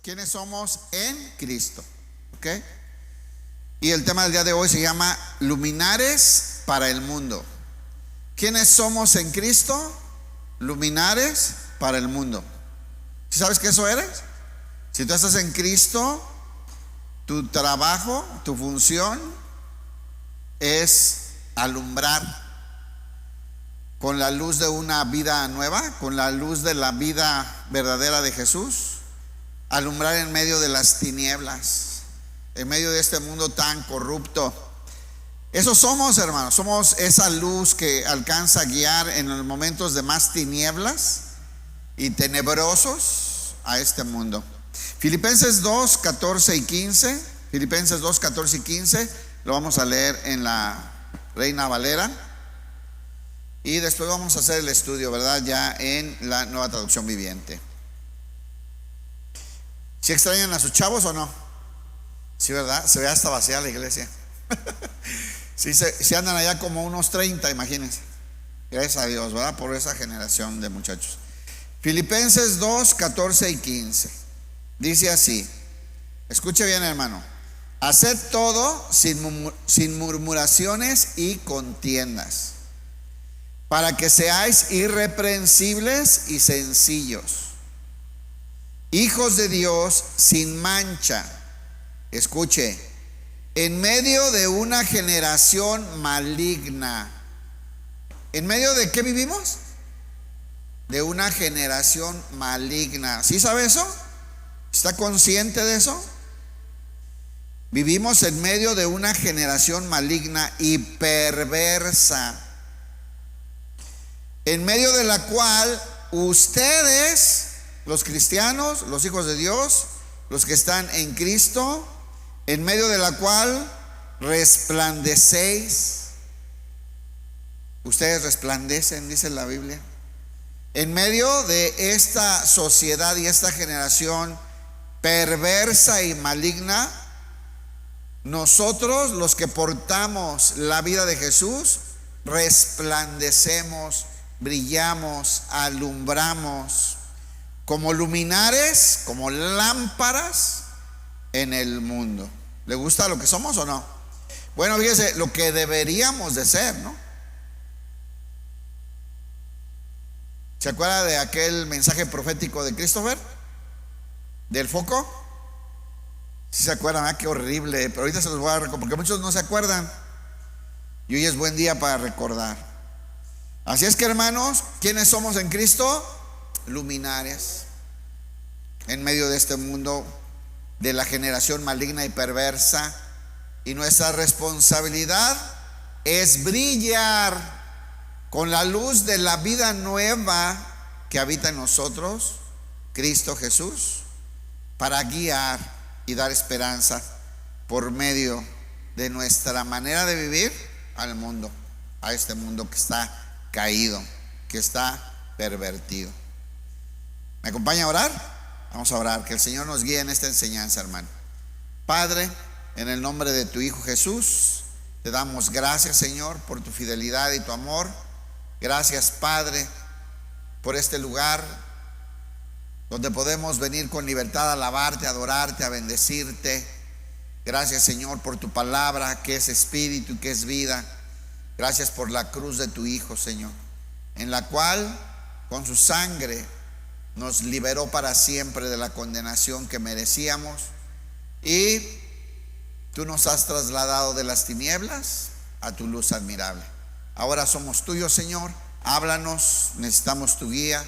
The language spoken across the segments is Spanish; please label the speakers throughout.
Speaker 1: ¿Quiénes somos en Cristo? ¿Ok? Y el tema del día de hoy se llama luminares para el mundo. ¿Quiénes somos en Cristo? Luminares para el mundo. ¿Sí sabes que eso eres? Si tú estás en Cristo, tu trabajo, tu función es alumbrar con la luz de una vida nueva, con la luz de la vida verdadera de Jesús, alumbrar en medio de las tinieblas, en medio de este mundo tan corrupto. Eso somos, hermanos, somos esa luz que alcanza a guiar en los momentos de más tinieblas y tenebrosos a este mundo. Filipenses 2, 14 y 15, Filipenses 2, 14 y 15, lo vamos a leer en la Reina Valera. Y después vamos a hacer el estudio, ¿verdad? Ya en la Nueva Traducción Viviente. ¿Sí extrañan a sus chavos o no? Sí, ¿verdad? Se ve hasta vacía la iglesia. Sí, se andan allá como unos 30, imagínense. Gracias a Dios, ¿verdad? Por esa generación de muchachos. Filipenses 2, 14 y 15. Dice así. Escuche bien, hermano. Haced todo sin murmuraciones y contiendas, para que seáis irreprensibles y sencillos, hijos de Dios sin mancha. Escuche, en medio de una generación maligna. ¿En medio de qué vivimos? De una generación maligna. ¿Sí sabe eso? ¿Está consciente de eso? Vivimos en medio de una generación maligna y perversa, en medio de la cual ustedes, los cristianos, los hijos de Dios, los que están en Cristo, en medio de la cual resplandecéis. Ustedes resplandecen, dice la Biblia. En medio de esta sociedad y esta generación perversa y maligna, nosotros, los que portamos la vida de Jesús, resplandecemos, brillamos, alumbramos como luminares, como lámparas en el mundo. ¿Le gusta lo que somos o no? Bueno, fíjese, lo que deberíamos de ser, ¿no? ¿Se acuerda de aquel mensaje profético de Christopher? ¿Del foco? ¿Sí se acuerdan? Ah, qué horrible. Pero ahorita se los voy a recordar, porque muchos no se acuerdan. Y hoy es buen día para recordar. Así es que, hermanos, ¿quiénes somos en Cristo? Luminares en medio de este mundo, de la generación maligna y perversa. Y nuestra responsabilidad es brillar con la luz de la vida nueva que habita en nosotros, Cristo Jesús, para guiar y dar esperanza por medio de nuestra manera de vivir al mundo, a este mundo que está caído, que está pervertido. ¿Me acompaña a orar? Vamos a orar, que el Señor nos guíe en esta enseñanza, hermano. Padre, en el nombre de tu Hijo Jesús, te damos gracias, Señor, por tu fidelidad y tu amor. Gracias, Padre, por este lugar donde podemos venir con libertad a alabarte, a adorarte, a bendecirte. Gracias, Señor, por tu palabra, que es espíritu y que es vida. Gracias por la cruz de tu Hijo, Señor, en la cual con su sangre nos liberó para siempre de la condenación que merecíamos, y tú nos has trasladado de las tinieblas a tu luz admirable. Ahora somos tuyos, Señor. Háblanos, necesitamos tu guía.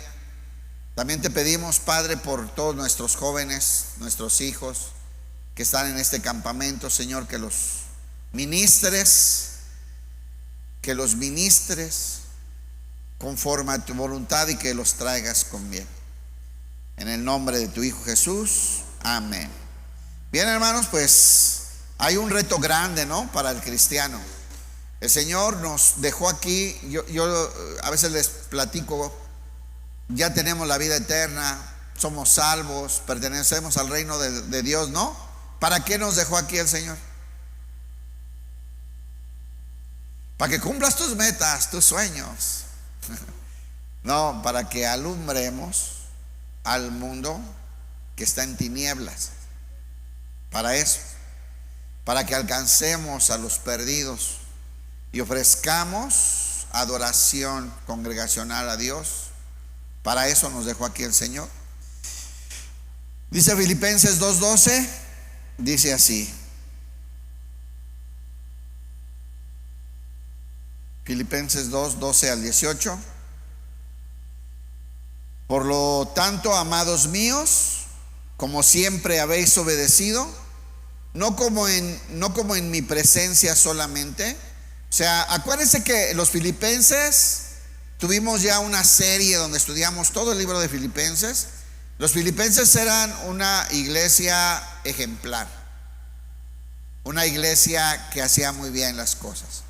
Speaker 1: También te pedimos, Padre, por todos nuestros jóvenes, nuestros hijos que están en este campamento, Señor, que los ministres conforme a tu voluntad y que los traigas con bien. En el nombre de tu Hijo Jesús, amén. Bien, hermanos, pues hay un reto grande, ¿no?, para el cristiano. El Señor nos dejó aquí. Yo a veces les platico, ya tenemos la vida eterna, somos salvos, pertenecemos al reino de Dios, ¿no? ¿Para qué nos dejó aquí el Señor? Para que cumplas tus metas, tus sueños. No, para que alumbremos al mundo que está en tinieblas. Para eso, para que alcancemos a los perdidos y ofrezcamos adoración congregacional a Dios. Para eso nos dejó aquí el Señor. Dice Filipenses 2:12, dice así. Filipenses 2:12 al 18. Por lo tanto, amados míos, como siempre habéis obedecido, no como en mi presencia solamente. O sea, acuérdense que los filipenses, tuvimos ya una serie donde estudiamos todo el libro de Filipenses. Los filipenses eran una iglesia ejemplar, una iglesia que hacía muy bien las cosas,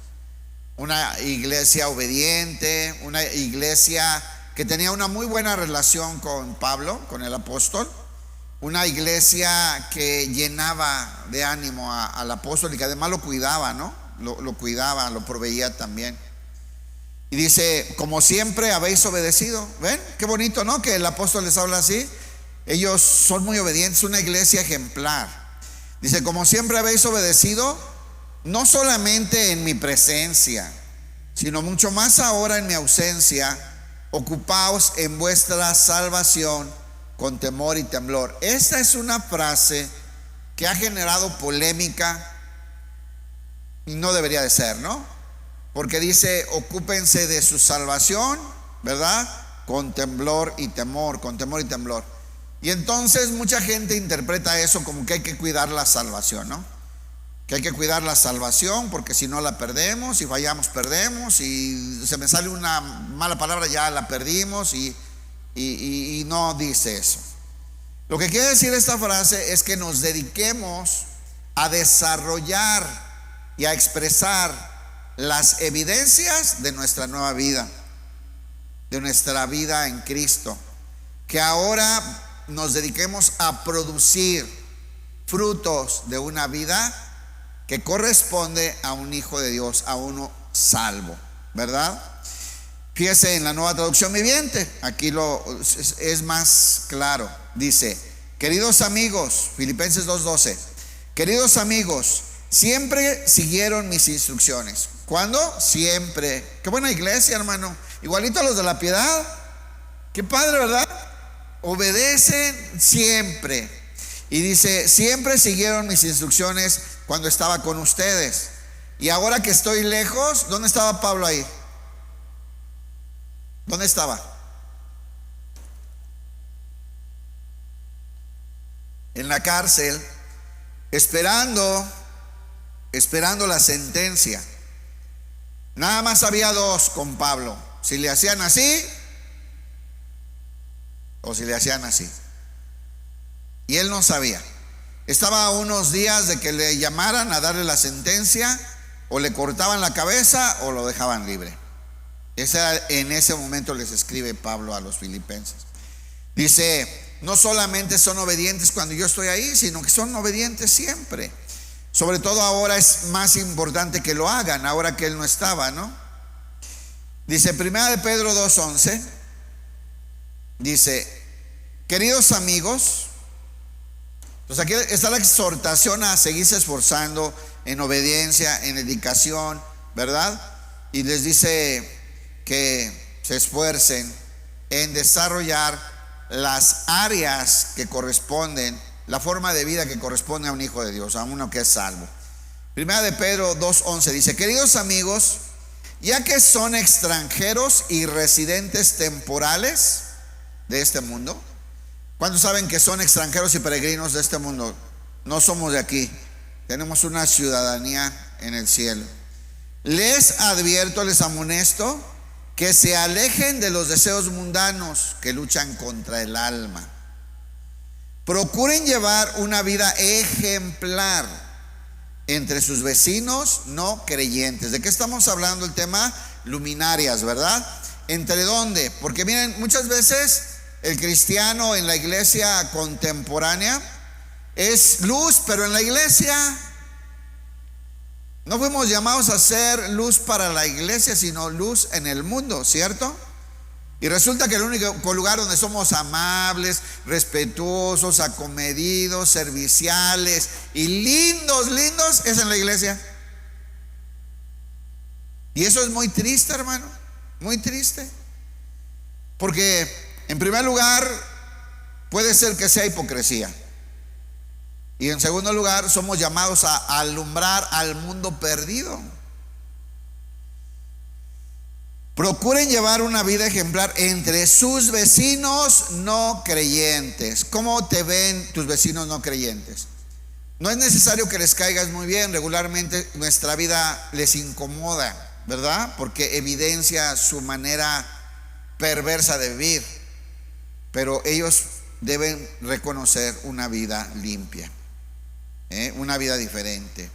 Speaker 1: una iglesia obediente, una iglesia que tenía una muy buena relación con Pablo, con el apóstol, una iglesia que llenaba de ánimo al apóstol y que además lo cuidaba, ¿no? Lo cuidaba, lo proveía también. Y dice, como siempre habéis obedecido. ¿Ven? Qué bonito, ¿no? Que el apóstol les habla así. Ellos son muy obedientes, una iglesia ejemplar. Dice, como siempre habéis obedecido, no solamente en mi presencia, sino mucho más ahora en mi ausencia. Ocupaos en vuestra salvación con temor y temblor. Esta es una frase que ha generado polémica y no debería de ser, ¿no? Porque dice, ocúpense de su salvación, ¿verdad? Con temblor y temor, con temor y temblor. Y entonces mucha gente interpreta eso como que hay que cuidar la salvación, ¿no? Que hay que cuidar la salvación porque si no la perdemos, si fallamos perdemos, y se me sale una mala palabra ya la perdimos, y no dice eso. Lo que quiere decir esta frase es que nos dediquemos a desarrollar y a expresar las evidencias de nuestra nueva vida, de nuestra vida en Cristo, que ahora nos dediquemos a producir frutos de una vida que corresponde a un hijo de Dios, a uno salvo, ¿verdad? Fíjese en la Nueva Traducción Viviente, aquí es más claro. Dice, queridos amigos, Filipenses 2:12, queridos amigos, siempre siguieron mis instrucciones. ¿Cuándo? Siempre. Qué buena iglesia, hermano. Igualito a los de la piedad. Qué padre, ¿verdad? Obedecen siempre. Y dice, siempre siguieron mis instrucciones cuando estaba con ustedes. Y ahora que estoy lejos, ¿dónde estaba Pablo ahí? ¿Dónde estaba? En la cárcel, esperando la sentencia. Nada más había dos con Pablo: si le hacían así o si le hacían así. Y él no sabía. Estaba a unos días de que le llamaran a darle la sentencia, o le cortaban la cabeza o lo dejaban libre. En ese momento les escribe Pablo a los filipenses. Dice, no solamente son obedientes cuando yo estoy ahí, sino que son obedientes siempre. Sobre todo ahora es más importante que lo hagan, ahora que él no estaba, ¿no? Dice, 1 Pedro 2:11, dice, queridos amigos. Entonces aquí está la exhortación a seguirse esforzando en obediencia, en dedicación, ¿verdad? Y les dice que se esfuercen en desarrollar las áreas que corresponden, la forma de vida que corresponde a un hijo de Dios, a uno que es salvo. 1 Pedro 2:11 dice, queridos amigos, ya que son extranjeros y residentes temporales de este mundo. ¿Cuántos saben que son extranjeros y peregrinos de este mundo? No somos de aquí, tenemos una ciudadanía en el cielo. Les advierto, les amonesto, que se alejen de los deseos mundanos que luchan contra el alma. Procuren llevar una vida ejemplar entre sus vecinos no creyentes. ¿De qué estamos hablando? El tema luminarias, ¿verdad? ¿Entre dónde? Porque miren, muchas veces el cristiano en la iglesia contemporánea es luz, pero en la iglesia no fuimos llamados a ser luz para la iglesia, sino luz en el mundo, ¿cierto? Y resulta que el único lugar donde somos amables, respetuosos, acomedidos, serviciales y lindos es en la iglesia. Y eso es muy triste, hermano, muy triste. Porque en primer lugar puede ser que sea hipocresía. Y en segundo lugar somos llamados a alumbrar al mundo perdido. Procuren llevar una vida ejemplar entre sus vecinos no creyentes. ¿Cómo te ven tus vecinos no creyentes? No es necesario que les caigas muy bien. Regularmente nuestra vida les incomoda, ¿verdad? Porque evidencia su manera perversa de vivir. Pero ellos deben reconocer una vida limpia, una vida diferente.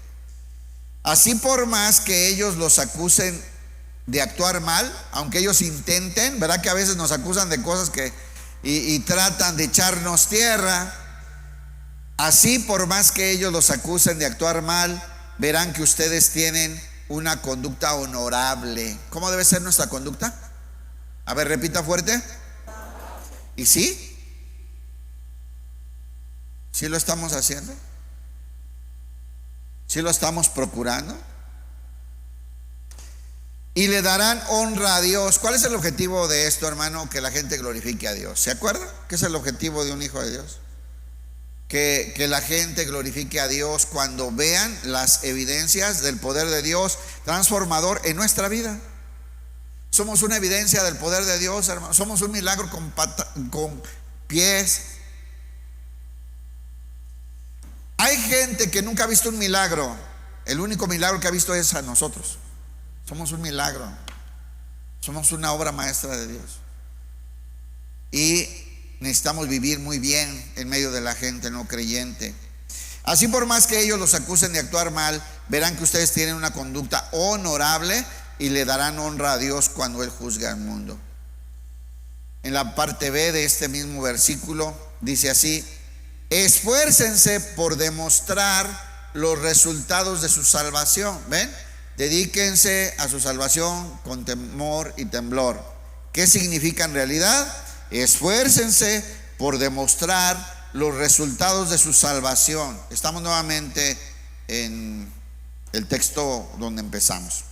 Speaker 1: Así, por más que ellos los acusen de actuar mal, aunque ellos intenten, ¿verdad? Que a veces nos acusan de cosas y tratan de echarnos tierra. Así, por más que ellos los acusen de actuar mal, verán que ustedes tienen una conducta honorable. ¿Cómo debe ser nuestra conducta? A ver, repita fuerte. ¿Y sí? ¿Sí lo estamos haciendo? ¿Sí lo estamos procurando? Y le darán honra a Dios. ¿Cuál es el objetivo de esto, hermano? Que la gente glorifique a Dios. ¿Se acuerda? ¿Qué es el objetivo de un hijo de Dios? Que la gente glorifique a Dios cuando vean las evidencias del poder de Dios transformador en nuestra vida. Somos una evidencia del poder de Dios, hermano. Somos un milagro con pies. Hay gente que nunca ha visto un milagro. El único milagro que ha visto es a nosotros. Somos un milagro. Somos una obra maestra de Dios. Y necesitamos vivir muy bien en medio de la gente no creyente. Así, por más que ellos los acusen de actuar mal, verán que ustedes tienen una conducta honorable y le darán honra a Dios cuando Él juzga al mundo. En la parte B de este mismo versículo dice así: esfuércense por demostrar los resultados de su salvación. ¿Ven? Dedíquense a su salvación con temor y temblor. ¿Qué significa en realidad? Esfuércense por demostrar los resultados de su salvación. Estamos nuevamente en el texto donde empezamos.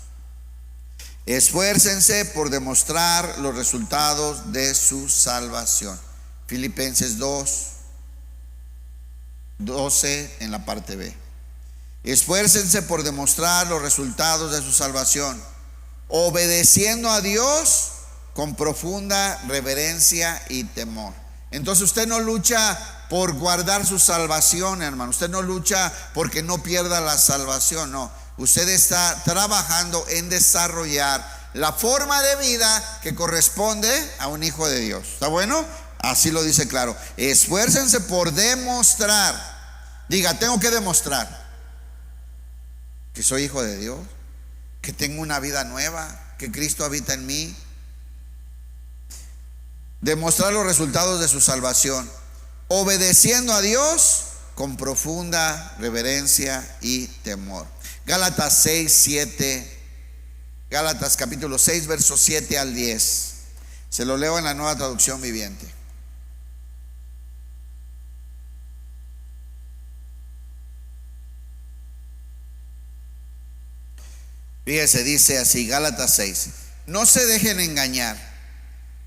Speaker 1: Esfuércense por demostrar los resultados de su salvación. Filipenses 2:12 en la parte B. Esfuércense por demostrar los resultados de su salvación, obedeciendo a Dios con profunda reverencia y temor. Entonces usted no lucha por guardar su salvación, hermano. Usted no lucha porque no pierda la salvación, no. Usted está trabajando en desarrollar la forma de vida que corresponde a un hijo de Dios. ¿Está bueno? Así lo dice claro. Esfuércense por demostrar. Diga, tengo que demostrar que soy hijo de Dios, que tengo una vida nueva, que Cristo habita en mí. Demostrar los resultados de su salvación, obedeciendo a Dios con profunda reverencia y temor. Gálatas 6:7, Gálatas capítulo 6, versos 7 al 10. Se lo leo en la Nueva Traducción Viviente. Fíjese, dice así, Gálatas 6: no se dejen engañar.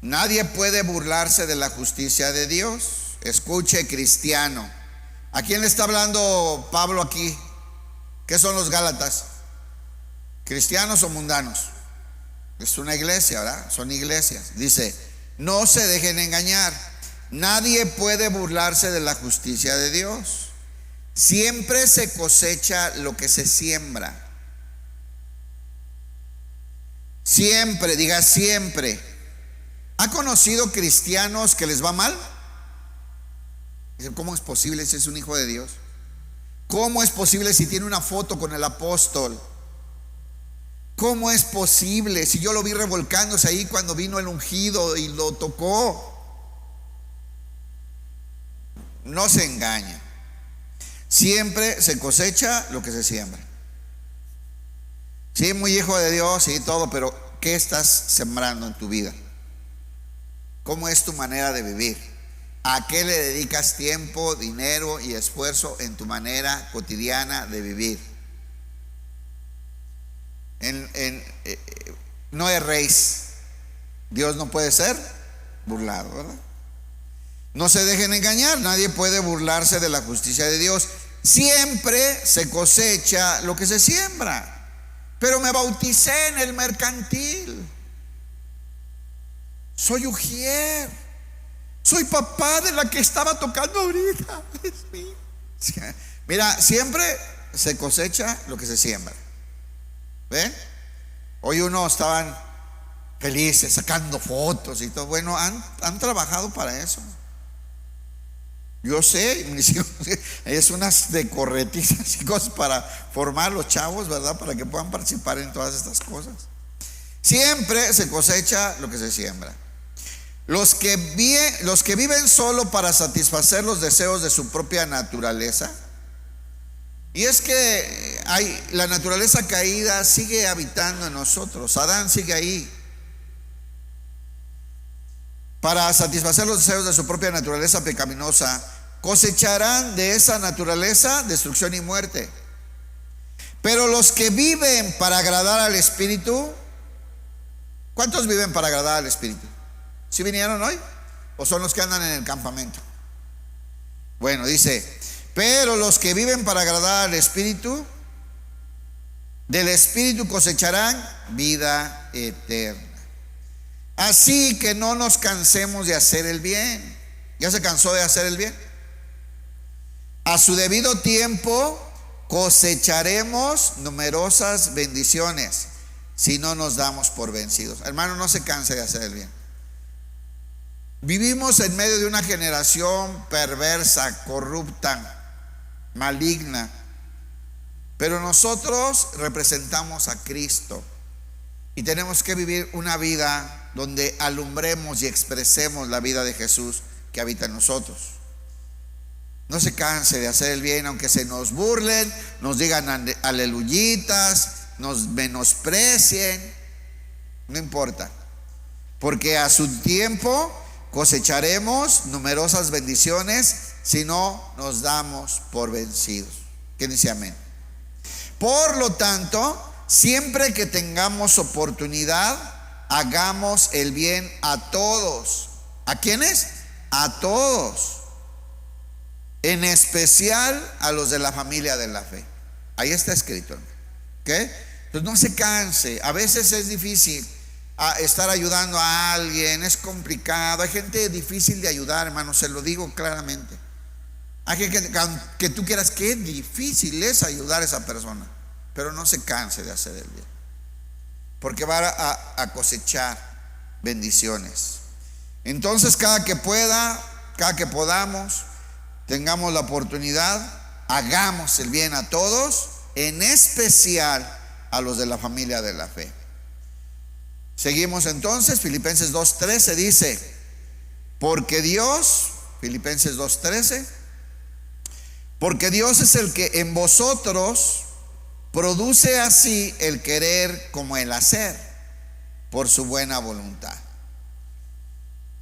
Speaker 1: Nadie puede burlarse de la justicia de Dios. Escuche, cristiano. ¿A quién le está hablando Pablo aquí? ¿Qué son los Gálatas? ¿Cristianos o mundanos? Es una iglesia, ¿verdad? Son iglesias. Dice, no se dejen engañar. Nadie puede burlarse de la justicia de Dios. Siempre se cosecha lo que se siembra. Siempre, diga siempre. ¿Ha conocido cristianos que les va mal? Dicen, ¿cómo es posible si es un hijo de Dios? ¿Cómo es posible si tiene una foto con el apóstol? ¿Cómo es posible si yo lo vi revolcándose ahí cuando vino el ungido y lo tocó? No se engaña. Siempre se cosecha lo que se siembra. Sí, muy hijo de Dios y todo, pero ¿qué estás sembrando en tu vida? ¿Cómo es tu manera de vivir? ¿A qué le dedicas tiempo, dinero y esfuerzo en tu manera cotidiana de vivir? No erréis. Dios no puede ser burlado, ¿verdad? No se dejen engañar, nadie puede burlarse de la justicia de Dios. Siempre se cosecha lo que se siembra. Pero me bauticé en el mercantil. Soy ujier. Soy papá de la que estaba tocando ahorita. Mira, siempre se cosecha lo que se siembra. ¿Ven? Hoy uno estaban felices sacando fotos y todo. Bueno, han trabajado para eso. Yo sé, es unas de corretizas y cosas para formar los chavos, ¿verdad? Para que puedan participar en todas estas cosas. Siempre se cosecha lo que se siembra. Los que viven solo para satisfacer los deseos de su propia naturaleza. Y es que la naturaleza caída sigue habitando en nosotros. Adán sigue ahí. Para satisfacer los deseos de su propia naturaleza pecaminosa, cosecharán de esa naturaleza destrucción y muerte. Pero los que viven para agradar al Espíritu, ¿cuántos viven para agradar al Espíritu? ¿Sí vinieron hoy? ¿O son los que andan en el campamento? Bueno, dice, pero los que viven para agradar al Espíritu, del Espíritu cosecharán vida eterna. Así que no nos cansemos de hacer el bien. ¿Ya se cansó de hacer el bien? A su debido tiempo cosecharemos numerosas bendiciones si no nos damos por vencidos. Hermano, no se canse de hacer el bien. Vivimos en medio de una generación perversa, corrupta, maligna, pero nosotros representamos a Cristo y tenemos que vivir una vida donde alumbremos y expresemos la vida de Jesús que habita en nosotros. No se canse de hacer el bien, aunque se nos burlen, nos digan aleluyitas, nos menosprecien, no importa, porque a su tiempo cosecharemos numerosas bendiciones si no nos damos por vencidos. ¿Quién dice amén? Por lo tanto, siempre que tengamos oportunidad, hagamos el bien a todos. ¿A quiénes? A todos. En especial a los de la familia de la fe. Ahí está escrito. ¿Ok? Entonces no se canse. A veces es difícil estar ayudando a alguien. Es complicado. Hay gente difícil de ayudar, hermano. Se lo digo claramente. Hay gente que tú quieras, qué difícil es ayudar a esa persona. Pero no se canse de hacer el bien, porque va a cosechar bendiciones. Entonces cada que podamos, tengamos la oportunidad, hagamos el bien a todos, en especial a los de la familia de la fe. Seguimos entonces. Filipenses 2:13 dice, porque Dios, Filipenses 2:13, porque Dios es el que en vosotros produce así el querer como el hacer, por su buena voluntad.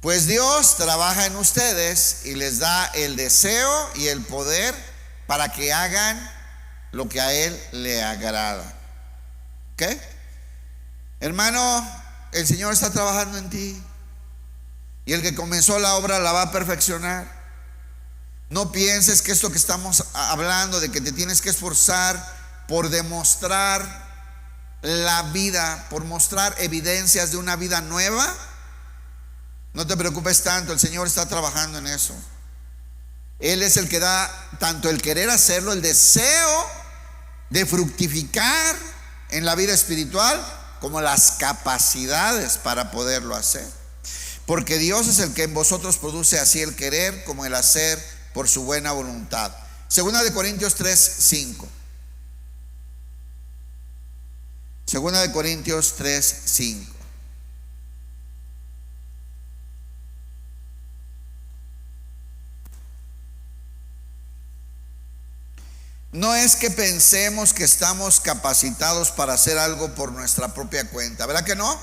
Speaker 1: Pues Dios trabaja en ustedes y les da el deseo y el poder para que hagan lo que a Él le agrada. ¿Ok? Hermano, el Señor está trabajando en ti, y el que comenzó la obra la va a perfeccionar. No pienses que esto que estamos hablando, de que te tienes que esforzar por demostrar la vida, por mostrar evidencias de una vida nueva, no te preocupes tanto. El Señor está trabajando en eso. Él es el que da tanto el querer hacerlo, el deseo de fructificar en la vida espiritual, como las capacidades para poderlo hacer. Porque Dios es el que en vosotros produce así el querer como el hacer por su buena voluntad. Segunda de Corintios 3:5. Segunda de Corintios 3:5. No es que pensemos que estamos capacitados para hacer algo por nuestra propia cuenta. ¿Verdad que no?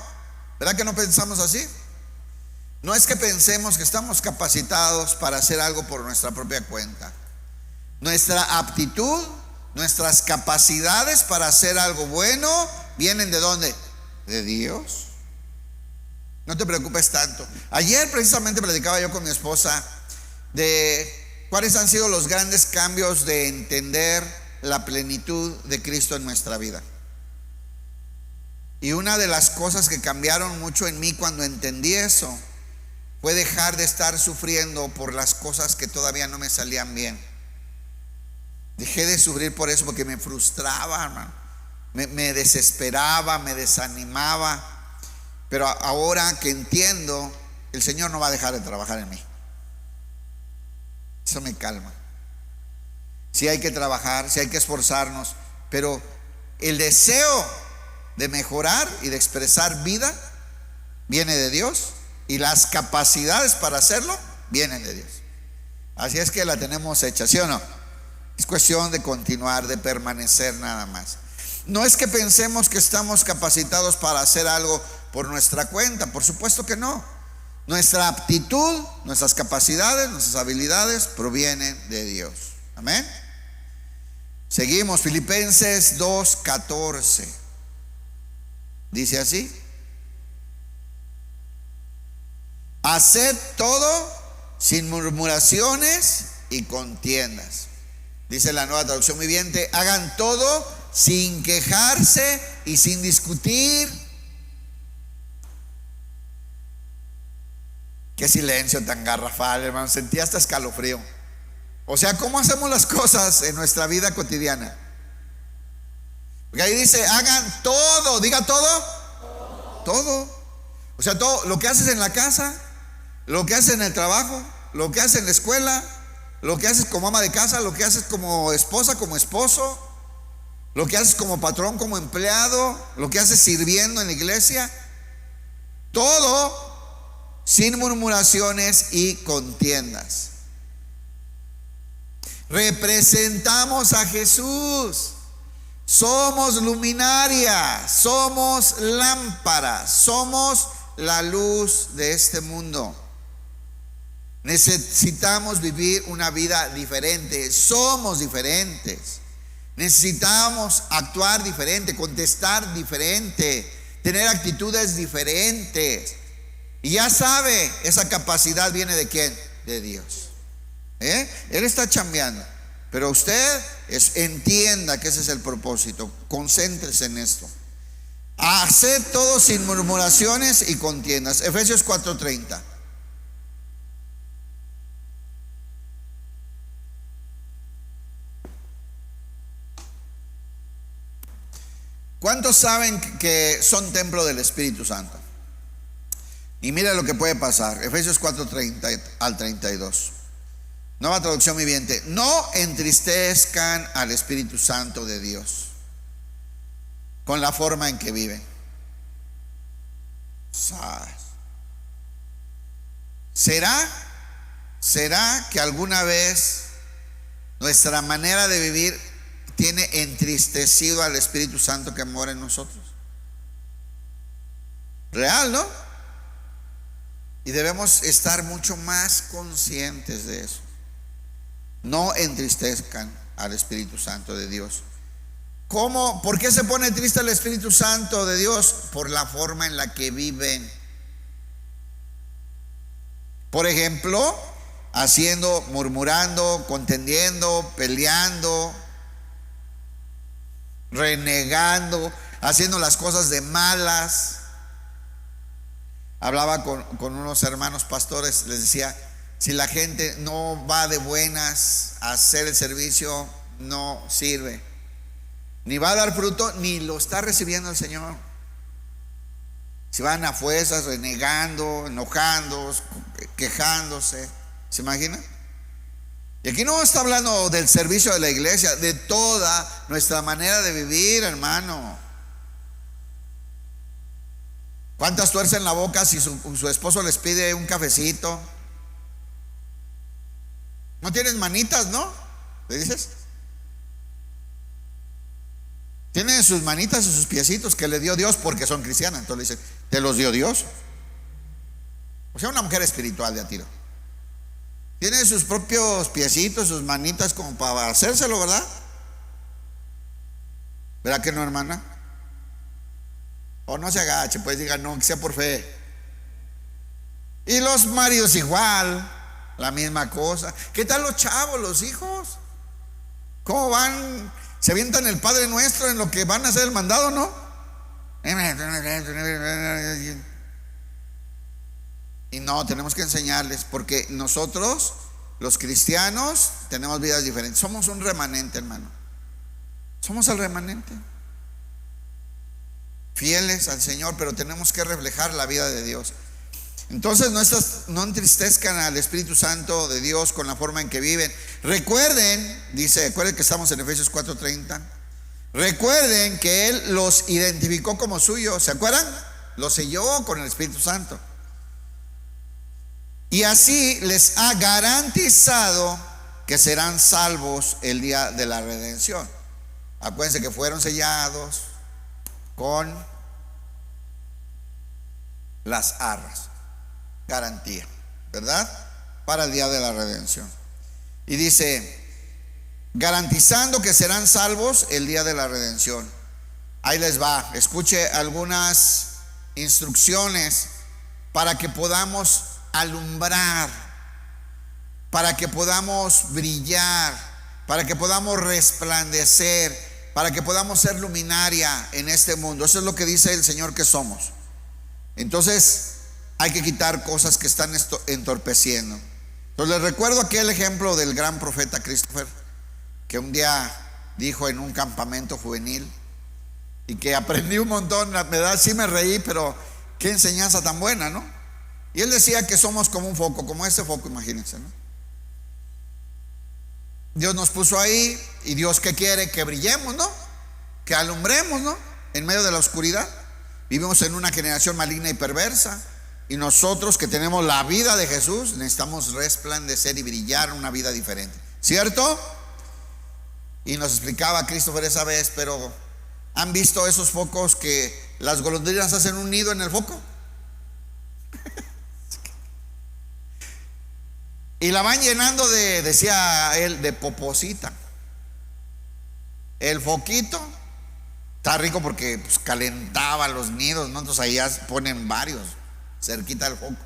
Speaker 1: ¿Verdad que no pensamos así? No es que pensemos que estamos capacitados para hacer algo por nuestra propia cuenta. Nuestra aptitud, nuestras capacidades para hacer algo bueno, ¿vienen de dónde? De Dios. No te preocupes tanto. Ayer precisamente platicaba yo con mi esposa de cuáles han sido los grandes cambios de entender la plenitud de Cristo en nuestra vida. Y una de las cosas que cambiaron mucho en mí cuando entendí eso fue dejar de estar sufriendo por las cosas que todavía no me salían bien. Dejé de sufrir por eso, porque me frustraba, hermano. Me desesperaba, me desanimaba. Pero ahora que entiendo, el Señor no va a dejar de trabajar en mí. Eso me calma. Sí hay que trabajar, sí hay que esforzarnos, pero el deseo de mejorar y de expresar vida viene de Dios, y las capacidades para hacerlo vienen de Dios. Así es que la tenemos hecha, ¿sí o no? Es cuestión de continuar, de permanecer nada más. No es que pensemos que estamos capacitados para hacer algo por nuestra cuenta, por supuesto que no. Nuestra aptitud, nuestras capacidades, nuestras habilidades provienen de Dios. Amén. Seguimos, Filipenses 2:14. Dice así: haced todo sin murmuraciones y contiendas. Dice la Nueva Traducción Viviente: hagan todo sin quejarse y sin discutir. Qué silencio tan garrafal, hermano. Sentí hasta escalofrío. O sea, ¿cómo hacemos las cosas en nuestra vida cotidiana? Porque ahí dice: hagan todo. Diga todo. Todo. O sea, todo lo que haces en la casa, lo que haces en el trabajo, lo que haces en la escuela, lo que haces como ama de casa, lo que haces como esposa, como esposo, lo que haces como patrón, como empleado, lo que haces sirviendo en la iglesia. Todo sin murmuraciones y contiendas. Representamos a Jesús. Somos luminaria, somos lámpara, somos la luz de este mundo. Necesitamos vivir una vida diferente. Somos diferentes. Necesitamos actuar diferente, contestar diferente, tener actitudes diferentes. Y ya sabe, esa capacidad viene de ¿quién? De Dios. Él está chambeando, pero usted entienda que ese es el propósito. Concéntrese en esto. Haced todo sin murmuraciones y contiendas. Efesios 4:30. ¿Cuántos saben que son templo del Espíritu Santo? Y mira lo que puede pasar. Efesios 4:30 al 32. Nueva Traducción Viviente: no entristezcan al Espíritu Santo de Dios con la forma en que viven. ¿Será que alguna vez nuestra manera de vivir tiene entristecido al Espíritu Santo que mora en nosotros? Real, ¿no? Y debemos estar mucho más conscientes de eso. No entristezcan al Espíritu Santo de Dios. ¿Cómo? ¿Por qué se pone triste el Espíritu Santo de Dios? Por la forma en la que viven. Por ejemplo, murmurando, contendiendo, peleando, renegando, haciendo las cosas de malas. Hablaba con unos hermanos pastores, les decía: si la gente no va de buenas a hacer el servicio, no sirve. Ni va a dar fruto, ni lo está recibiendo el Señor. Si van a fuerzas, renegando, enojando, quejándose, ¿se imagina? Y aquí no está hablando del servicio de la iglesia, de toda nuestra manera de vivir, hermano. ¿Cuántas tuercen la boca si su esposo les pide un cafecito? No tienes manitas, ¿no? ¿Le dices? Tienen sus manitas y sus piecitos que le dio Dios porque son cristianas. Entonces le dicen: te los dio Dios. O sea, una mujer espiritual de a tiro. Tiene sus propios piecitos, sus manitas como para hacérselo, ¿verdad? ¿Verdad que no, hermana? O no se agache, pues diga no, que sea por fe. Y los maridos igual, la misma cosa. ¿Qué tal los chavos, los hijos? ¿Cómo van? Se avientan el Padre Nuestro en lo que van a hacer el mandado, ¿no? Y no, tenemos que enseñarles, porque nosotros, los cristianos, tenemos vidas diferentes. Somos un remanente, hermano. Somos el remanente. Fieles al Señor, pero tenemos que reflejar la vida de Dios. Entonces no entristezcan al Espíritu Santo de Dios con la forma en que viven. Recuerden que estamos en Efesios 4:30. Recuerden que Él los identificó como suyos. ¿Se acuerdan? Los selló con el Espíritu Santo. Y así les ha garantizado que serán salvos el día de la redención. Acuérdense que fueron sellados con las arras. Garantía, ¿verdad? Para el día de la redención. Y dice, garantizando que serán salvos el día de la redención. Ahí les va, escuche algunas instrucciones para que podamos alumbrar, para que podamos brillar, para que podamos resplandecer, para que podamos ser luminaria en este mundo. Eso es lo que dice el Señor que somos. Entonces hay que quitar cosas que están entorpeciendo. Entonces les recuerdo aquel ejemplo del gran profeta Christopher, que un día dijo en un campamento juvenil, y que aprendí un montón. Sí me reí, pero qué enseñanza tan buena, ¿no? Y él decía que somos como un foco, como ese foco, imagínense, ¿no? Dios nos puso ahí, y Dios, ¿qué quiere? Que brillemos, ¿no? Que alumbremos, ¿no? En medio de la oscuridad. Vivimos en una generación maligna y perversa, y nosotros que tenemos la vida de Jesús necesitamos resplandecer y brillar una vida diferente, ¿cierto? Y nos explicaba Christopher esa vez, pero ¿han visto esos focos que las golondrinas hacen un nido en el foco? Y la van llenando de, decía él, de poposita. El foquito está rico porque pues, calentaba los nidos, ¿no? Entonces ahí ya ponen varios cerquita del foco.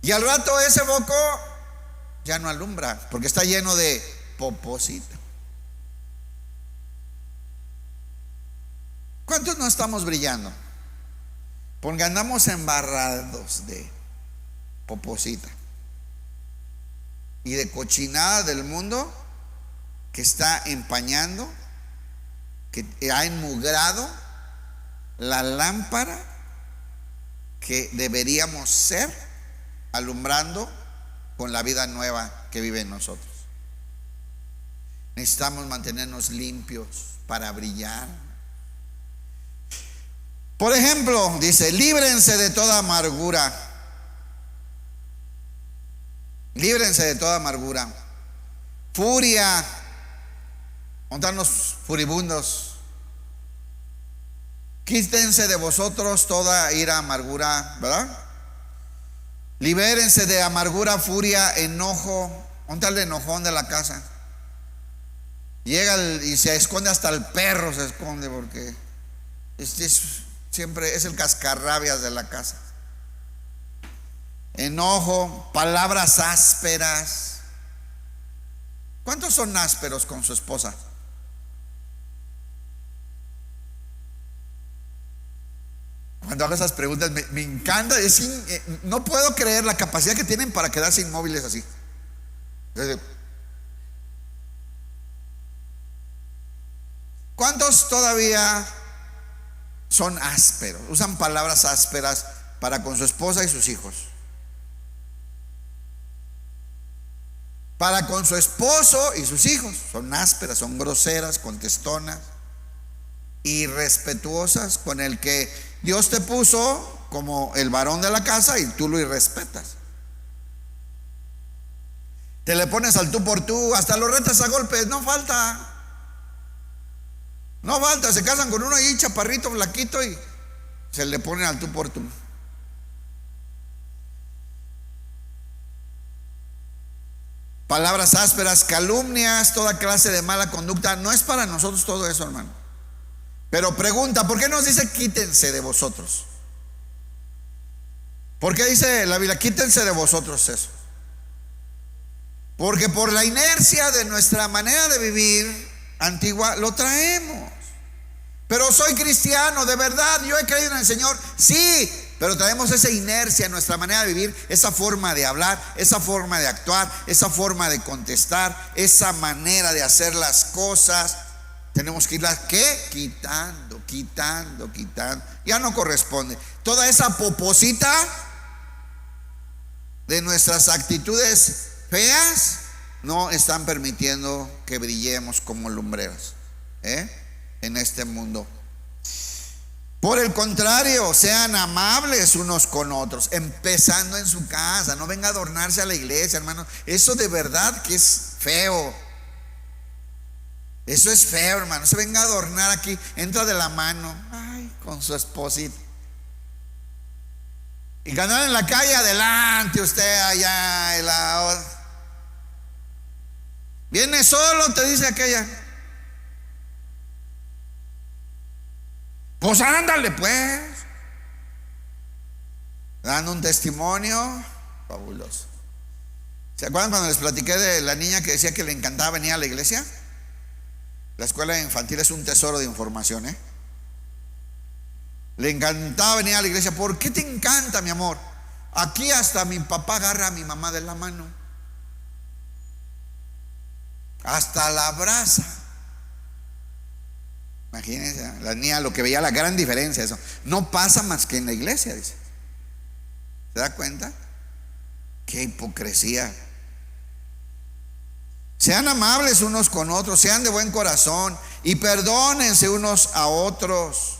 Speaker 1: Y al rato ese foco ya no alumbra porque está lleno de poposita. ¿Cuántos no estamos brillando? Porque andamos embarrados de poposita y de cochinada del mundo que está empañando, que ha enmugrado la lámpara que deberíamos ser, alumbrando con la vida nueva que vive en nosotros. Necesitamos mantenernos limpios para brillar. Por ejemplo, dice, líbrense de toda amargura. Líbrense de toda amargura, furia. ¿Dónde están los furibundos? Quítense de vosotros toda ira, amargura, ¿verdad? Libérense de amargura, furia, enojo. ¿Dónde está el enojón de la casa? Llega y se esconde, hasta el perro se esconde, porque siempre es el cascarrabias de la casa. Enojo, palabras ásperas. ¿Cuántos son ásperos con su esposa? Cuando hago esas preguntas me encanta. No puedo creer la capacidad que tienen para quedarse inmóviles así. ¿Cuántos todavía son ásperos? Usan palabras ásperas para con su esposa y sus hijos. Para con su esposo y sus hijos son ásperas, son groseras, contestonas, irrespetuosas con el que Dios te puso como el varón de la casa y tú lo irrespetas. Te le pones al tú por tú, hasta lo retas a golpes, no falta. No falta, se casan con uno ahí chaparrito, flaquito, y se le ponen al tú por tú. palabras ásperas, calumnias, toda clase de mala conducta. No es para nosotros todo eso, hermano. Pero pregunta, ¿por qué nos dice quítense de vosotros? ¿Por qué dice la Biblia quítense de vosotros eso? Porque por la inercia de nuestra manera de vivir antigua lo traemos. Pero soy cristiano, de verdad, yo he creído en el Señor, sí, pero traemos esa inercia en nuestra manera de vivir, esa forma de hablar, esa forma de actuar, esa forma de contestar, esa manera de hacer las cosas. Tenemos que irla, ¿qué? Quitando. Ya no corresponde. Toda esa poposita de nuestras actitudes feas no están permitiendo que brillemos como lumbreras en este mundo. Por el contrario, sean amables unos con otros, empezando en su casa. No venga a adornarse a la iglesia, hermano. Eso de verdad que es feo. Eso es feo, hermano. Se venga a adornar aquí, entra de la mano, ay, con su esposita. Y ganar en la calle, adelante usted allá, y la otra. Viene solo, te dice aquella. Pues ándale, pues. Dando un testimonio fabuloso. ¿Se acuerdan cuando les platiqué de la niña que decía que le encantaba venir a la iglesia? La escuela infantil es un tesoro de información, Le encantaba venir a la iglesia. ¿Por qué te encanta, mi amor? Aquí hasta mi papá agarra a mi mamá de la mano, hasta la abraza. Imagínense, la niña lo que veía, la gran diferencia, eso no pasa más que en la iglesia, dice. ¿Se da cuenta? Qué hipocresía. Sean amables unos con otros, sean de buen corazón y perdónense unos a otros.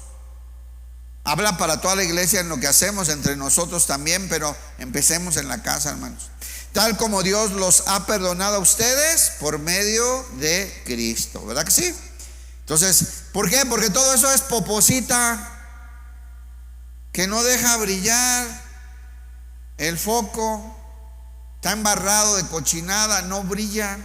Speaker 1: Habla para toda la iglesia en lo que hacemos entre nosotros también, pero empecemos en la casa, hermanos. Tal como Dios los ha perdonado a ustedes por medio de Cristo, ¿verdad que sí? Entonces, ¿por qué? Porque todo eso es poposita que no deja brillar el foco, está embarrado de cochinada, no brilla.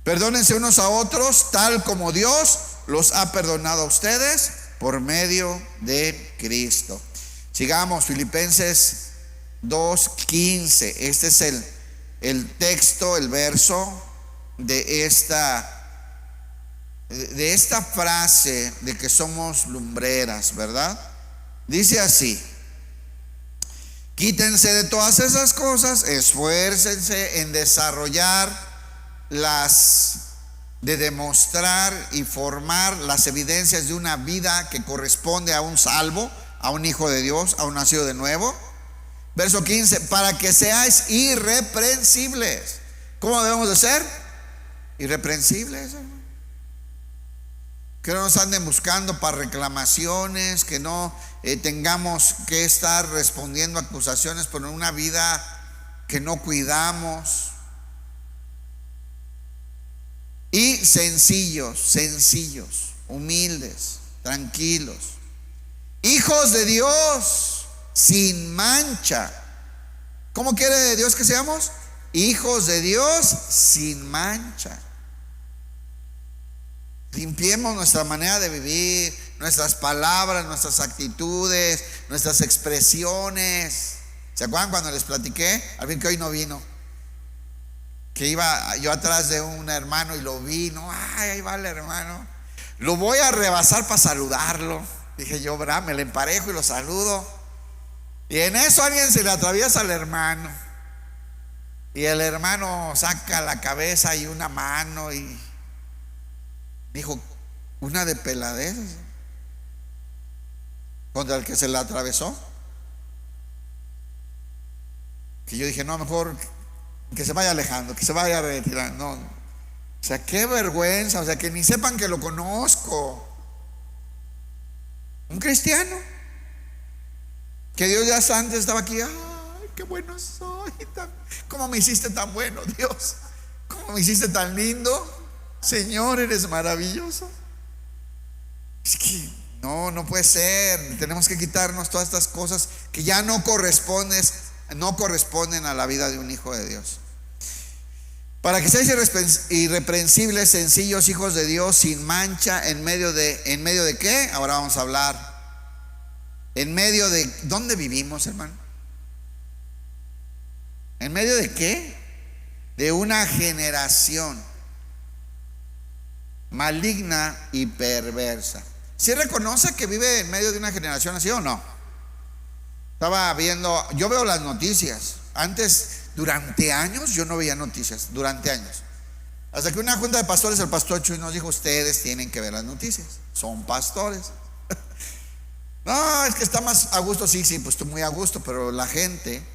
Speaker 1: Perdónense unos a otros, tal como Dios los ha perdonado a ustedes por medio de Cristo. Sigamos, Filipenses 2:15. Este es el texto, el verso de esta frase de que somos lumbreras, ¿verdad? Dice así: quítense de todas esas cosas, esfuércense en desarrollar de demostrar y formar las evidencias de una vida que corresponde a un salvo, a un hijo de Dios, a un nacido de nuevo. Verso 15: para que seáis irreprensibles. ¿Cómo debemos de ser? Irreprensibles, hermano. Que no nos anden buscando para reclamaciones, que no tengamos que estar respondiendo a acusaciones por una vida que no cuidamos. Y sencillos, humildes, tranquilos, hijos de Dios sin mancha. ¿Cómo quiere Dios que seamos? Hijos de Dios sin mancha. Limpiemos nuestra manera de vivir, nuestras palabras, nuestras actitudes, nuestras expresiones. ¿Se acuerdan cuando les platiqué? Al fin que hoy no vino, que iba yo atrás de un hermano y lo vi, no, ay, ahí va el hermano, lo voy a rebasar para saludarlo. Dije yo, ¿verdad? Me le emparejo y lo saludo. Y en eso alguien se le atraviesa al hermano. Y el hermano saca la cabeza y una mano y dijo, una de peladez contra el que se le atravesó. Que yo dije, no, mejor que se vaya alejando, que se vaya retirando. No, o sea, qué vergüenza, o sea, que ni sepan que lo conozco. Un cristiano que Dios ya antes estaba aquí. Ay, qué bueno soy, ¿cómo me hiciste tan bueno, Dios? ¿Cómo me hiciste tan lindo? Señor, eres maravilloso. Es que no puede ser. Tenemos que quitarnos todas estas cosas que ya no corresponden no corresponden a la vida de un hijo de Dios. Para que seáis irreprensibles, sencillos, hijos de Dios, sin mancha, ¿en medio de qué? Ahora vamos a hablar. ¿En medio de dónde vivimos, hermano? ¿En medio de qué? De una generación maligna y perversa. ¿Sí reconoce que vive en medio de una generación así o no? Estaba viendo, yo veo las noticias. Antes, durante años, yo no veía noticias, durante años. Hasta que una junta de pastores, el pastor Chuy nos dijo: ustedes tienen que ver las noticias, son pastores. No, es que está más a gusto. Sí, pues estoy muy a gusto, pero la gente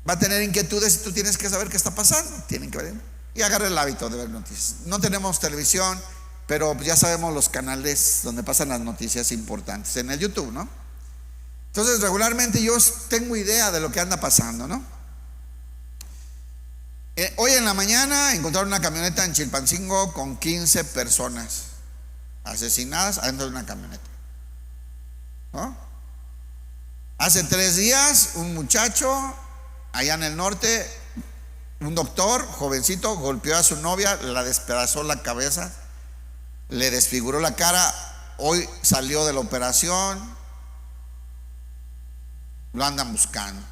Speaker 1: va a tener inquietudes y tú tienes que saber qué está pasando. Tienen que ver. Y agarra el hábito de ver noticias. No tenemos televisión, pero ya sabemos los canales donde pasan las noticias importantes en el YouTube, ¿no? Entonces regularmente yo tengo idea de lo que anda pasando, ¿no? Hoy en la mañana encontraron una camioneta en Chilpancingo con 15 personas asesinadas adentro de una camioneta, ¿no? Hace 3 días un muchacho allá en el norte, un doctor jovencito, golpeó a su novia, la despedazó la cabeza, le desfiguró la cara. Hoy salió de la operación, lo andan buscando.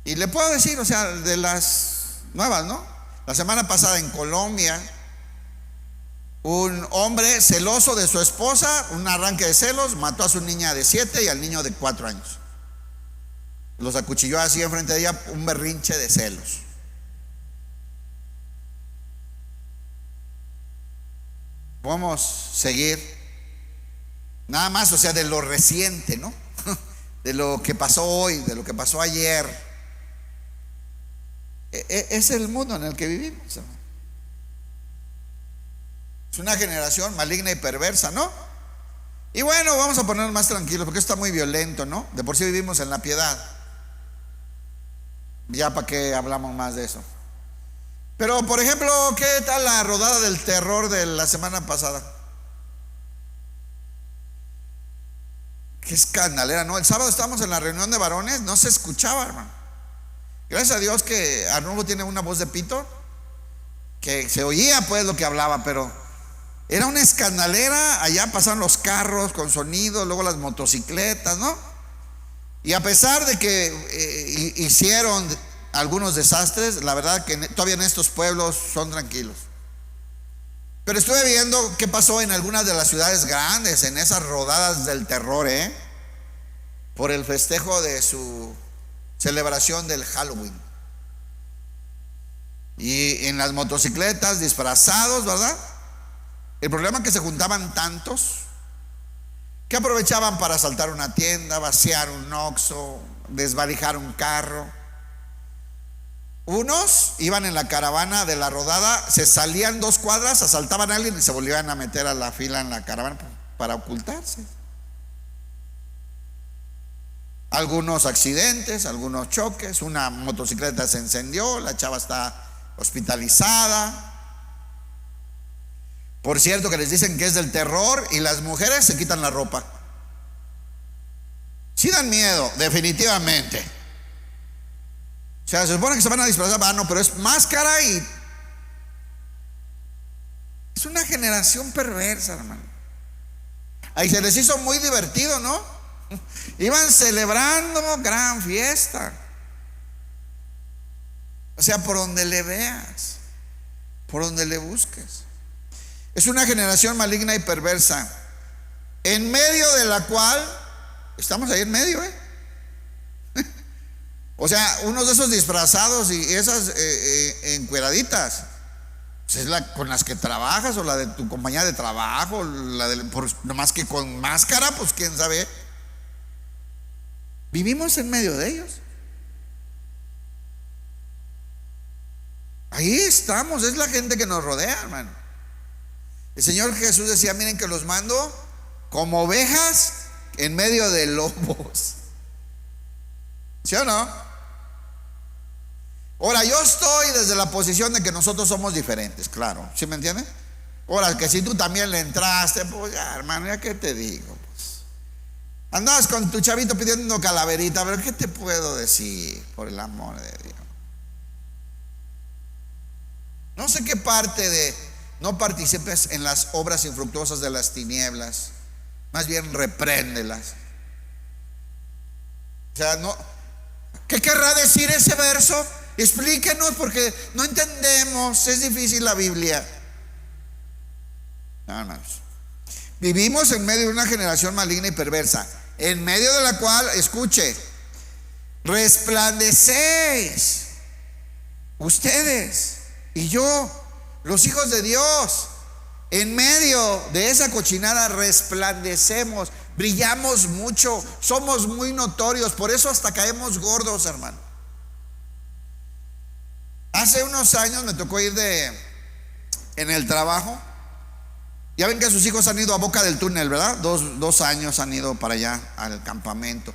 Speaker 1: Y le puedo decir, o sea, de las nuevas, ¿no? La semana pasada en Colombia, un hombre celoso de su esposa, un arranque de celos, mató a su niña de 7 y al niño de 4 años. Los acuchilló así enfrente de ella, un berrinche de celos. Vamos a seguir. Nada más, o sea, de lo reciente, ¿no? De lo que pasó hoy, de lo que pasó ayer. Es el mundo en el que vivimos, ¿no? Es una generación maligna y perversa, ¿no? Y bueno, vamos a ponernos más tranquilos porque esto está muy violento, ¿no? De por sí vivimos en la piedad. Ya para qué hablamos más de eso. Pero por ejemplo, ¿qué tal la rodada del terror de la semana pasada? Qué escandalera, ¿no? El sábado estábamos en la reunión de varones, no se escuchaba, hermano. Gracias a Dios que Arnulfo tiene una voz de pito, que se oía pues lo que hablaba, pero era una escandalera. Allá pasaban los carros con sonido, luego las motocicletas, ¿no? Y a pesar de que hicieron algunos desastres, la verdad que todavía en estos pueblos son tranquilos. Pero estuve viendo qué pasó en algunas de las ciudades grandes, en esas rodadas del terror, por el festejo de su celebración del Halloween. Y en las motocicletas disfrazados, ¿verdad? El problema es que se juntaban tantos que aprovechaban para asaltar una tienda, vaciar un Oxxo, desvalijar un carro. Unos iban en la caravana de la rodada, se salían 2 cuadras, asaltaban a alguien y se volvían a meter a la fila en la caravana para ocultarse. Algunos accidentes, algunos choques, una motocicleta se encendió, la chava está hospitalizada. Por cierto que les dicen que es del terror y las mujeres se quitan la ropa. Sí dan miedo, definitivamente. O sea, se supone que se van a disfrazar, no, pero es máscara y es una generación perversa, hermano. Ahí se les hizo muy divertido, ¿no? Iban celebrando gran fiesta. O sea, por donde le veas, por donde le busques. Es una generación maligna y perversa, en medio de la cual estamos ahí en medio, O sea, unos de esos disfrazados y esas encueraditas, pues es la con las que trabajas, o la de tu compañía de trabajo, nomás que con máscara, pues quién sabe. Vivimos en medio de ellos. Ahí estamos, es la gente que nos rodea, hermano. El Señor Jesús decía: miren que los mando como ovejas en medio de lobos. ¿Sí o no? Ahora, yo estoy desde la posición de que nosotros somos diferentes, claro, ¿sí me entienden? Ahora, que si tú también le entraste, pues ya, hermano, ya qué te digo, pues. Andabas con tu chavito pidiendo calaverita, pero ¿qué te puedo decir? Por el amor de Dios. No sé qué parte de no participes en las obras infructuosas de las tinieblas, más bien repréndelas. O sea, no, ¿qué querrá decir ese verso? Explíquenos, porque no entendemos, es difícil la Biblia. No, hermanos, vivimos en medio de una generación maligna y perversa, en medio de la cual, escuche, resplandecéis ustedes y yo, los hijos de Dios. En medio de esa cochinada resplandecemos, brillamos mucho, somos muy notorios, por eso hasta caemos gordos, hermano. Hace unos años me tocó ir en el trabajo. Ya ven que sus hijos han ido a Boca del Túnel, ¿verdad? Dos años han ido para allá al campamento.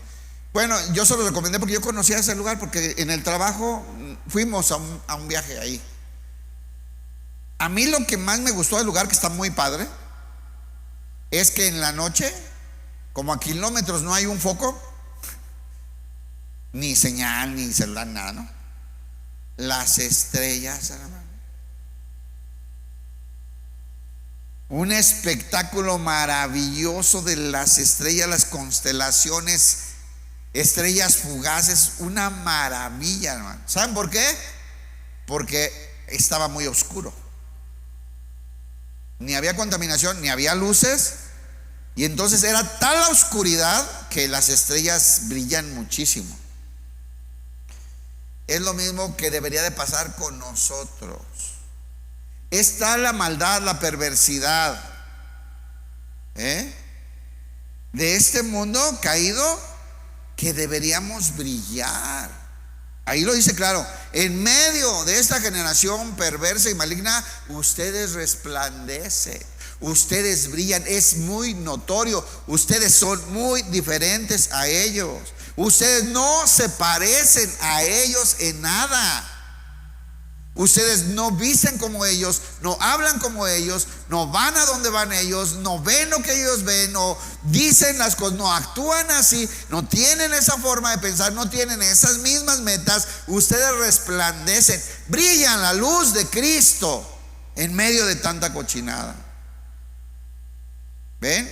Speaker 1: Bueno, yo se lo recomendé porque yo conocía ese lugar, porque en el trabajo fuimos a un viaje ahí. A mí lo que más me gustó del lugar, que está muy padre, es que en la noche, como a kilómetros no hay un foco, ni señal, ni celular, nada, ¿no? Las estrellas, hermano. Un espectáculo maravilloso de las estrellas, las constelaciones, estrellas fugaces, una maravilla, hermano. ¿Saben por qué? Porque estaba muy oscuro. Ni había contaminación, ni había luces. Y entonces era tal la oscuridad que las estrellas brillan muchísimo. Es lo mismo que debería de pasar con nosotros. Es tal la maldad, la perversidad de este mundo caído, que deberíamos brillar. Ahí lo dice claro: en medio de esta generación perversa y maligna, ustedes resplandecen, ustedes brillan, es muy notorio, ustedes son muy diferentes a ellos, ustedes no se parecen a ellos en nada. Ustedes no visten como ellos, no hablan como ellos, no van a donde van ellos, no ven lo que ellos ven, no dicen las cosas, no actúan así, no tienen esa forma de pensar, no tienen esas mismas metas. Ustedes resplandecen, brillan la luz de Cristo en medio de tanta cochinada. ¿Ven?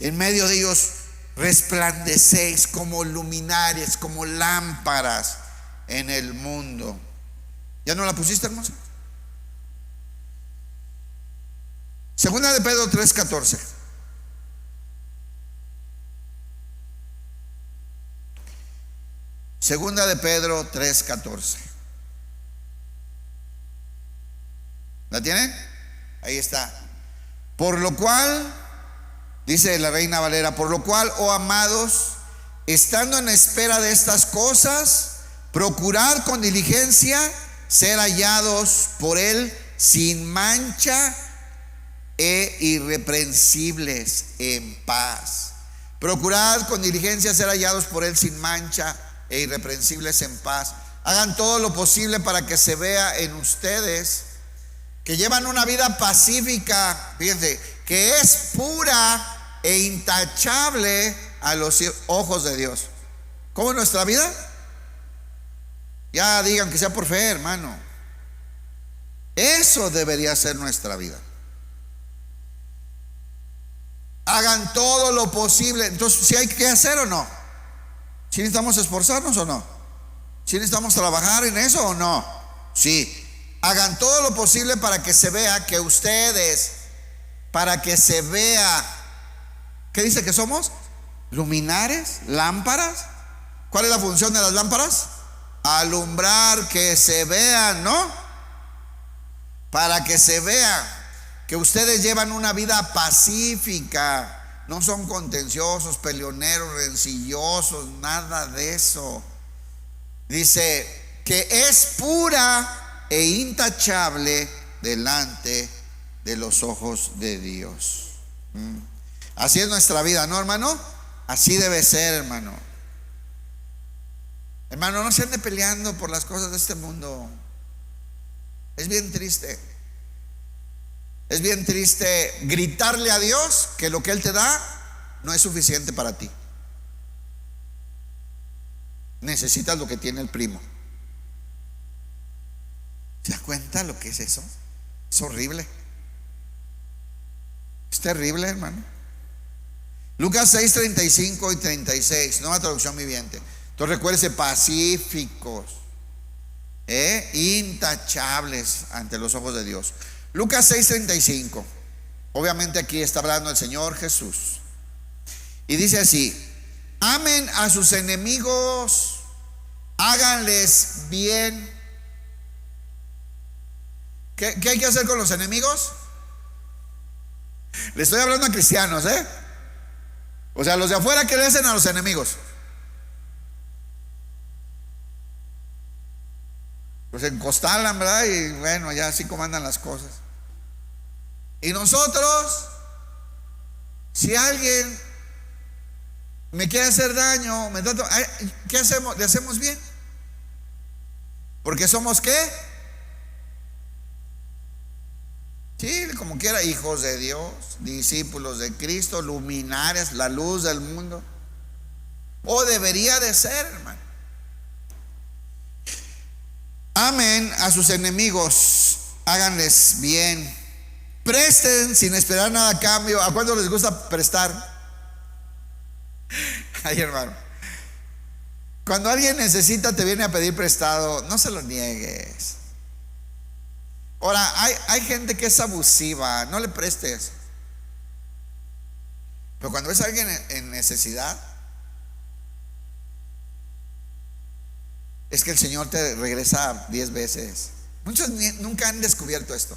Speaker 1: En medio de ellos resplandecéis como luminarias, como lámparas en el mundo. ¿Ya no la pusiste, hermosa? Segunda de Pedro 3:14. Segunda de Pedro 3:14. ¿La tienen? Ahí está. Por lo cual, dice la Reina Valera, por lo cual, oh amados, estando en espera de estas cosas, procurad con diligencia ser hallados por Él sin mancha e irreprensibles en paz. Procurad con diligencia ser hallados por Él sin mancha e irreprensibles en paz. Hagan todo lo posible para que se vea en ustedes que llevan una vida pacífica, fíjense, que es pura e intachable a los ojos de Dios. ¿Cómo es nuestra vida? Ya digan que sea por fe, hermano. Eso debería ser nuestra vida. Hagan todo lo posible. Entonces, ¿sí hay que hacer o no? ¿Sí necesitamos esforzarnos o no? ¿Sí necesitamos trabajar en eso o no? Sí. Hagan todo lo posible para que se vea que ustedes, para que se vea, ¿qué dice que somos? Luminares, lámparas. ¿Cuál es la función de las lámparas? Alumbrar, que se vean, ¿no? Para que se vea que ustedes llevan una vida pacífica, no son contenciosos, peleoneros, rencillosos, nada de eso. Dice que es pura e intachable delante de los ojos de Dios. Así es nuestra vida, ¿no, hermano? Así debe ser, hermano. Hermano, no se ande peleando por las cosas de este mundo. Es bien triste. Es bien triste gritarle a Dios que lo que Él te da no es suficiente para ti. necesitas lo que tiene el primo. ¿Se da cuenta lo que es eso? Es horrible. Es terrible, hermano. Lucas 6, 35 y 36, nueva traducción viviente. Entonces recuérdese, pacíficos, intachables ante los ojos de Dios. Lucas 6, 35. Obviamente aquí está hablando el Señor Jesús. Y dice así: amen a sus enemigos, háganles bien. ¿Qué hay que hacer con los enemigos? Le estoy hablando a cristianos, o sea, los de afuera, ¿qué le hacen a los enemigos? Pues encostalan, ¿verdad? Y bueno, ya así como andan las cosas. Y nosotros, si alguien me quiere hacer daño, ¿qué hacemos? ¿Le hacemos bien? Porque somos ¿qué? Sí, como quiera, hijos de Dios, discípulos de Cristo, luminarias, la luz del mundo. O debería de ser, hermano. Amen a sus enemigos, háganles bien, presten sin esperar nada a cambio. ¿A cuánto les gusta prestar? Ay, hermano, cuando alguien necesita, te viene a pedir prestado, no se lo niegues. Ahora, hay gente que es abusiva, no le prestes. Pero cuando ves a alguien en necesidad, es que el Señor te regresa 10 veces. Muchos nunca han descubierto esto.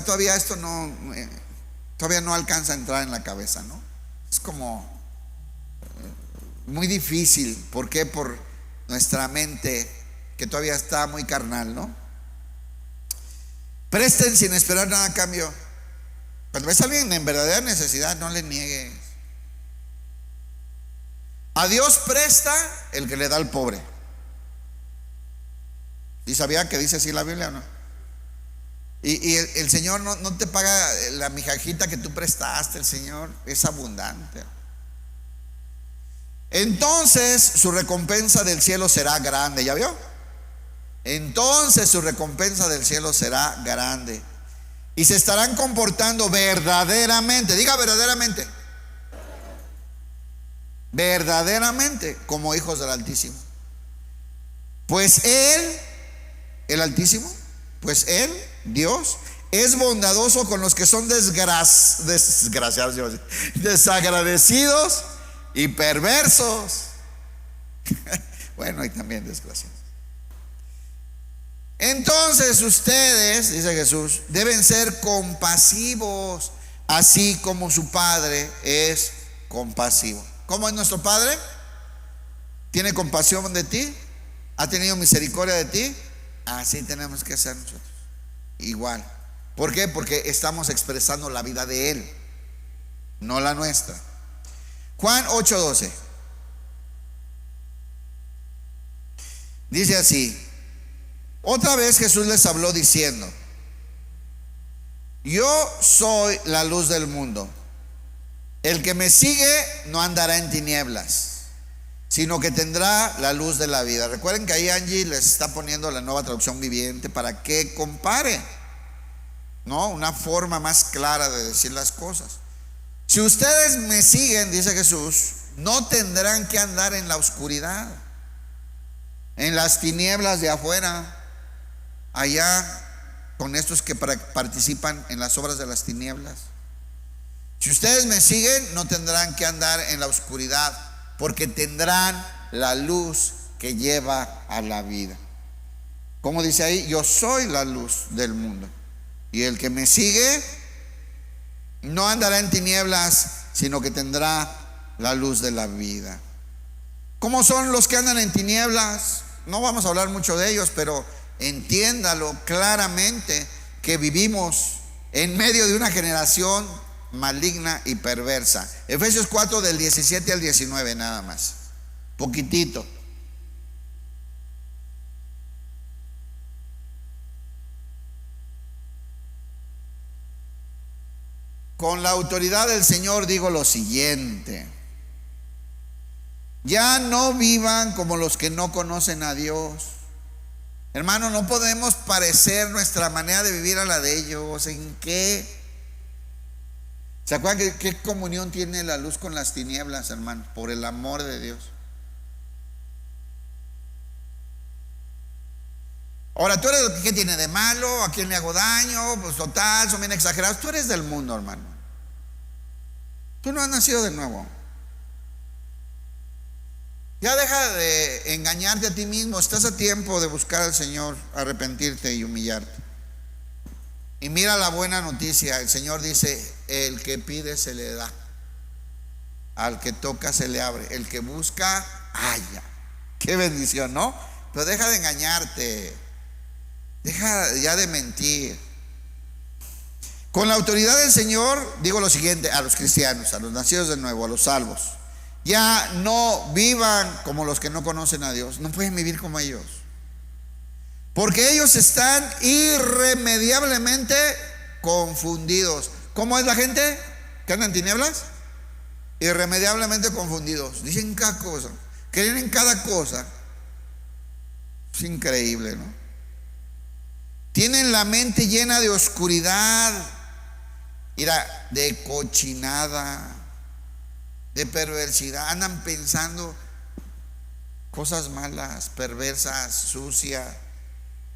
Speaker 1: Todavía esto todavía no alcanza a entrar en la cabeza, ¿no? Es como muy difícil. ¿Por qué? Por nuestra mente, que todavía está muy carnal, ¿no? Presten sin esperar nada a cambio. Cuando ves a alguien en verdadera necesidad, no le niegues. A Dios presta el que le da al pobre. ¿Y sabía que dice así la Biblia o no? Y el Señor no te paga la migajita que tú prestaste. El Señor es abundante. Entonces su recompensa del cielo será grande. ¿Ya vio? Entonces su recompensa del cielo será grande. Y se estarán comportando verdaderamente. Diga verdaderamente. Verdaderamente como hijos del Altísimo. Pues Él, el Altísimo, pues Él, Dios, es bondadoso con los que son desgraciados, desagradecidos y perversos. Bueno, y también desgraciados. Entonces ustedes, dice Jesús, deben ser compasivos, así como su Padre es compasivo. ¿Cómo es nuestro Padre? ¿Tiene compasión de ti? ¿Ha tenido misericordia de ti? Así tenemos que ser nosotros. Igual. ¿Por qué? Porque estamos expresando la vida de Él, no la nuestra. Juan 8:12 dice así: otra vez Jesús les habló diciendo: yo soy la luz del mundo. El que me sigue no andará en tinieblas, sino que tendrá la luz de la vida. Recuerden que ahí Angie les está poniendo la nueva traducción viviente para que compare, ¿no? Una forma más clara de decir las cosas. Si ustedes me siguen, dice Jesús, no tendrán que andar en la oscuridad, en las tinieblas de afuera, allá con estos que participan en las obras de las tinieblas. Si ustedes me siguen, no tendrán que andar en la oscuridad, porque tendrán la luz que lleva a la vida. Como dice ahí, yo soy la luz del mundo, y el que me sigue no andará en tinieblas, sino que tendrá la luz de la vida. ¿Cómo son los que andan en tinieblas? No vamos a hablar mucho de ellos, pero entiéndalo claramente, que vivimos en medio de una generación maligna y perversa. Efesios 4 del 17 al 19 nada más, poquitito. Con la autoridad del Señor digo lo siguiente: Ya no vivan como los que no conocen a Dios. Hermano, no podemos parecer nuestra manera de vivir a la de ellos. ¿En qué? ¿Se acuerdan qué comunión tiene la luz con las tinieblas, hermano? Por el amor de Dios. Ahora, tú eres, ¿qué tiene de malo? ¿A quién le hago daño? Pues total, son bien exagerados. Tú eres del mundo, hermano. Tú no has nacido de nuevo. Ya deja de engañarte a ti mismo. Estás a tiempo de buscar al Señor, arrepentirte y humillarte. Y mira la buena noticia. El Señor dice: el que pide se le da, al que toca se le abre, el que busca halla. Qué bendición, ¿no? Pero deja de engañarte. Deja ya de mentir. Con la autoridad del Señor digo lo siguiente a los cristianos, a los nacidos de nuevo, a los salvos: ya no vivan como los que no conocen a Dios. No pueden vivir como ellos, porque ellos están irremediablemente confundidos. ¿Cómo es la gente que anda en tinieblas? Irremediablemente confundidos. Dicen cada cosa, creen en cada cosa. Es increíble, ¿no? Tienen la mente llena de oscuridad, mira, de cochinada, de perversidad. Andan pensando cosas malas, perversas, sucias.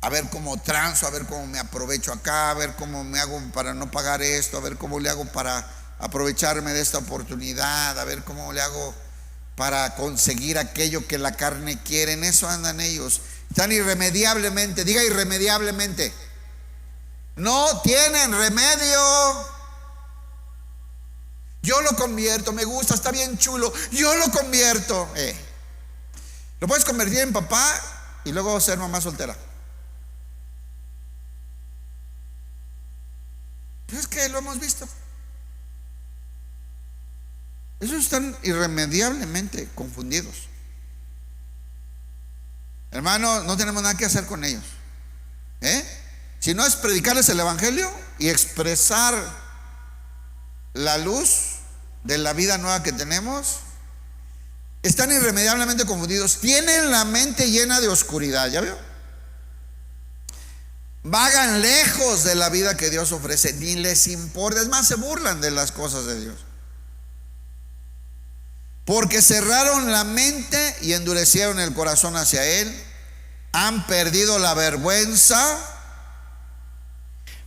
Speaker 1: A ver cómo transo, a ver cómo me aprovecho acá, a ver cómo me hago para no pagar esto, a ver cómo le hago para aprovecharme de esta oportunidad, a ver cómo le hago para conseguir aquello que la carne quiere. En eso andan ellos. Están irremediablemente, diga irremediablemente. No tienen remedio. Yo lo convierto, me gusta, está bien chulo, yo lo convierto. Lo puedes convertir en papá y luego ser mamá soltera. Es que lo hemos visto. Esos están irremediablemente confundidos. Hermano, no tenemos nada que hacer con ellos. Si no es predicarles el evangelio y expresar la luz de la vida nueva que tenemos. Están irremediablemente confundidos. Tienen la mente llena de oscuridad. ¿Ya vio? Vagan lejos de la vida que Dios ofrece. Ni les importa. Es más, se burlan de las cosas de Dios, porque cerraron la mente y endurecieron el corazón hacia Él. Han perdido la vergüenza.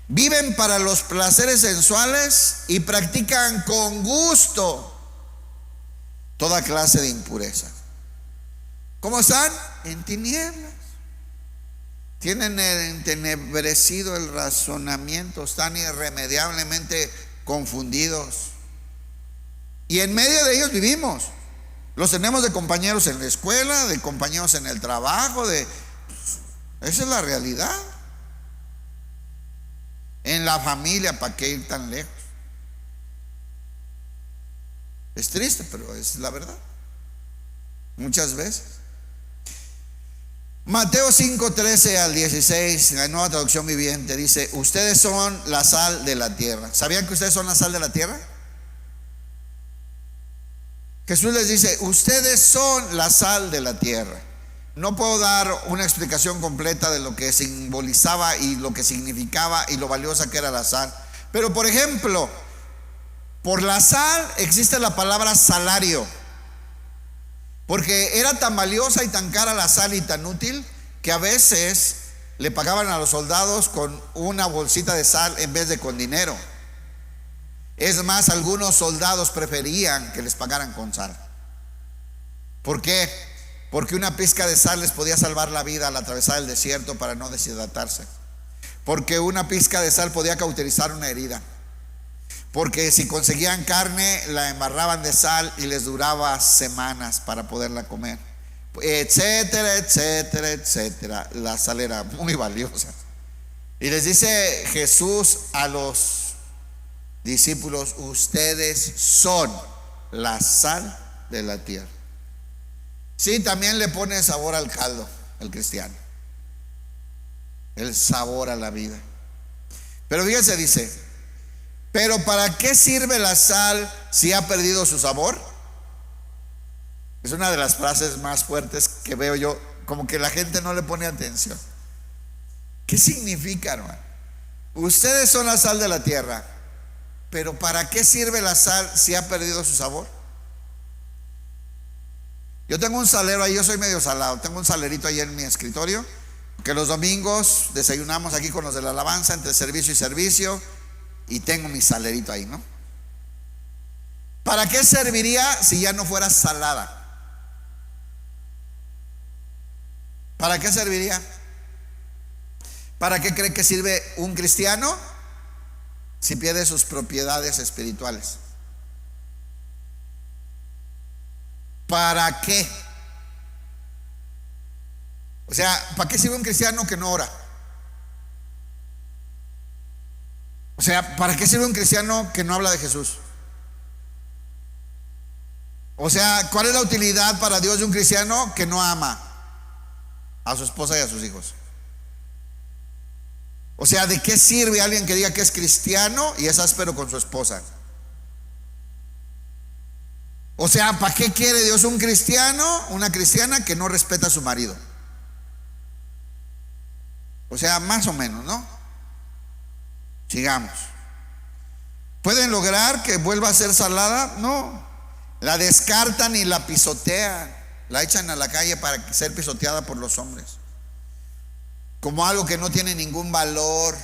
Speaker 1: Viven para los placeres sensuales y practican con gusto toda clase de impureza. ¿Cómo están? En tinieblas. Tienen entenebrecido el razonamiento. Están irremediablemente confundidos. Y en medio de ellos vivimos. Los tenemos de compañeros en la escuela, de compañeros en el trabajo, esa es la realidad. En la familia, ¿para qué ir tan lejos? Es triste, pero es la verdad. Muchas veces. Mateo 5, 13 al 16, la Nueva Traducción Viviente, dice: ustedes son la sal de la tierra. ¿Sabían que ustedes son la sal de la tierra? Jesús les dice: ustedes son la sal de la tierra. No puedo dar una explicación completa de lo que simbolizaba y lo que significaba y lo valiosa que era la sal. Pero por ejemplo, por la sal existe la palabra salario, porque era tan valiosa y tan cara la sal y tan útil que a veces le pagaban a los soldados con una bolsita de sal en vez de con dinero. Es más, algunos soldados preferían que les pagaran con sal. ¿Por qué? Porque una pizca de sal les podía salvar la vida al atravesar el desierto para no deshidratarse. Porque una pizca de sal podía cauterizar una herida. Porque si conseguían carne, la embarraban de sal y les duraba semanas para poderla comer. Etcétera, etcétera, etcétera. La sal era muy valiosa. Y les dice Jesús a los discípulos: ustedes son la sal de la tierra. Sí, también le pone sabor al caldo el cristiano, el sabor a la vida. Pero fíjense, dice: pero ¿para qué sirve la sal si ha perdido su sabor? Es una de las frases más fuertes que veo yo, como que la gente no le pone atención. ¿Qué significa, hermano? Ustedes son la sal de la tierra, pero ¿para qué sirve la sal si ha perdido su sabor? Yo tengo un salero ahí, yo soy medio salado, tengo un salerito ahí en mi escritorio, que los domingos desayunamos aquí con los de la alabanza entre servicio y servicio, y tengo mi salerito ahí, ¿no? ¿Para qué serviría si ya no fuera salada? ¿Para qué serviría? ¿Para qué cree que sirve un cristiano si pierde sus propiedades espirituales? ¿Para qué? O sea, ¿para qué sirve un cristiano que no ora? O sea, ¿para qué sirve un cristiano que no habla de Jesús? O sea, ¿cuál es la utilidad para Dios de un cristiano que no ama a su esposa y a sus hijos? O sea, ¿de qué sirve alguien que diga que es cristiano y es áspero con su esposa? O sea, ¿para qué quiere Dios un cristiano, una cristiana que no respeta a su marido? O sea, más o menos, ¿no? Sigamos. ¿Pueden lograr que vuelva a ser salada? No. La descartan y la pisotean. La echan a la calle para ser pisoteada por los hombres, como algo que no tiene ningún valor.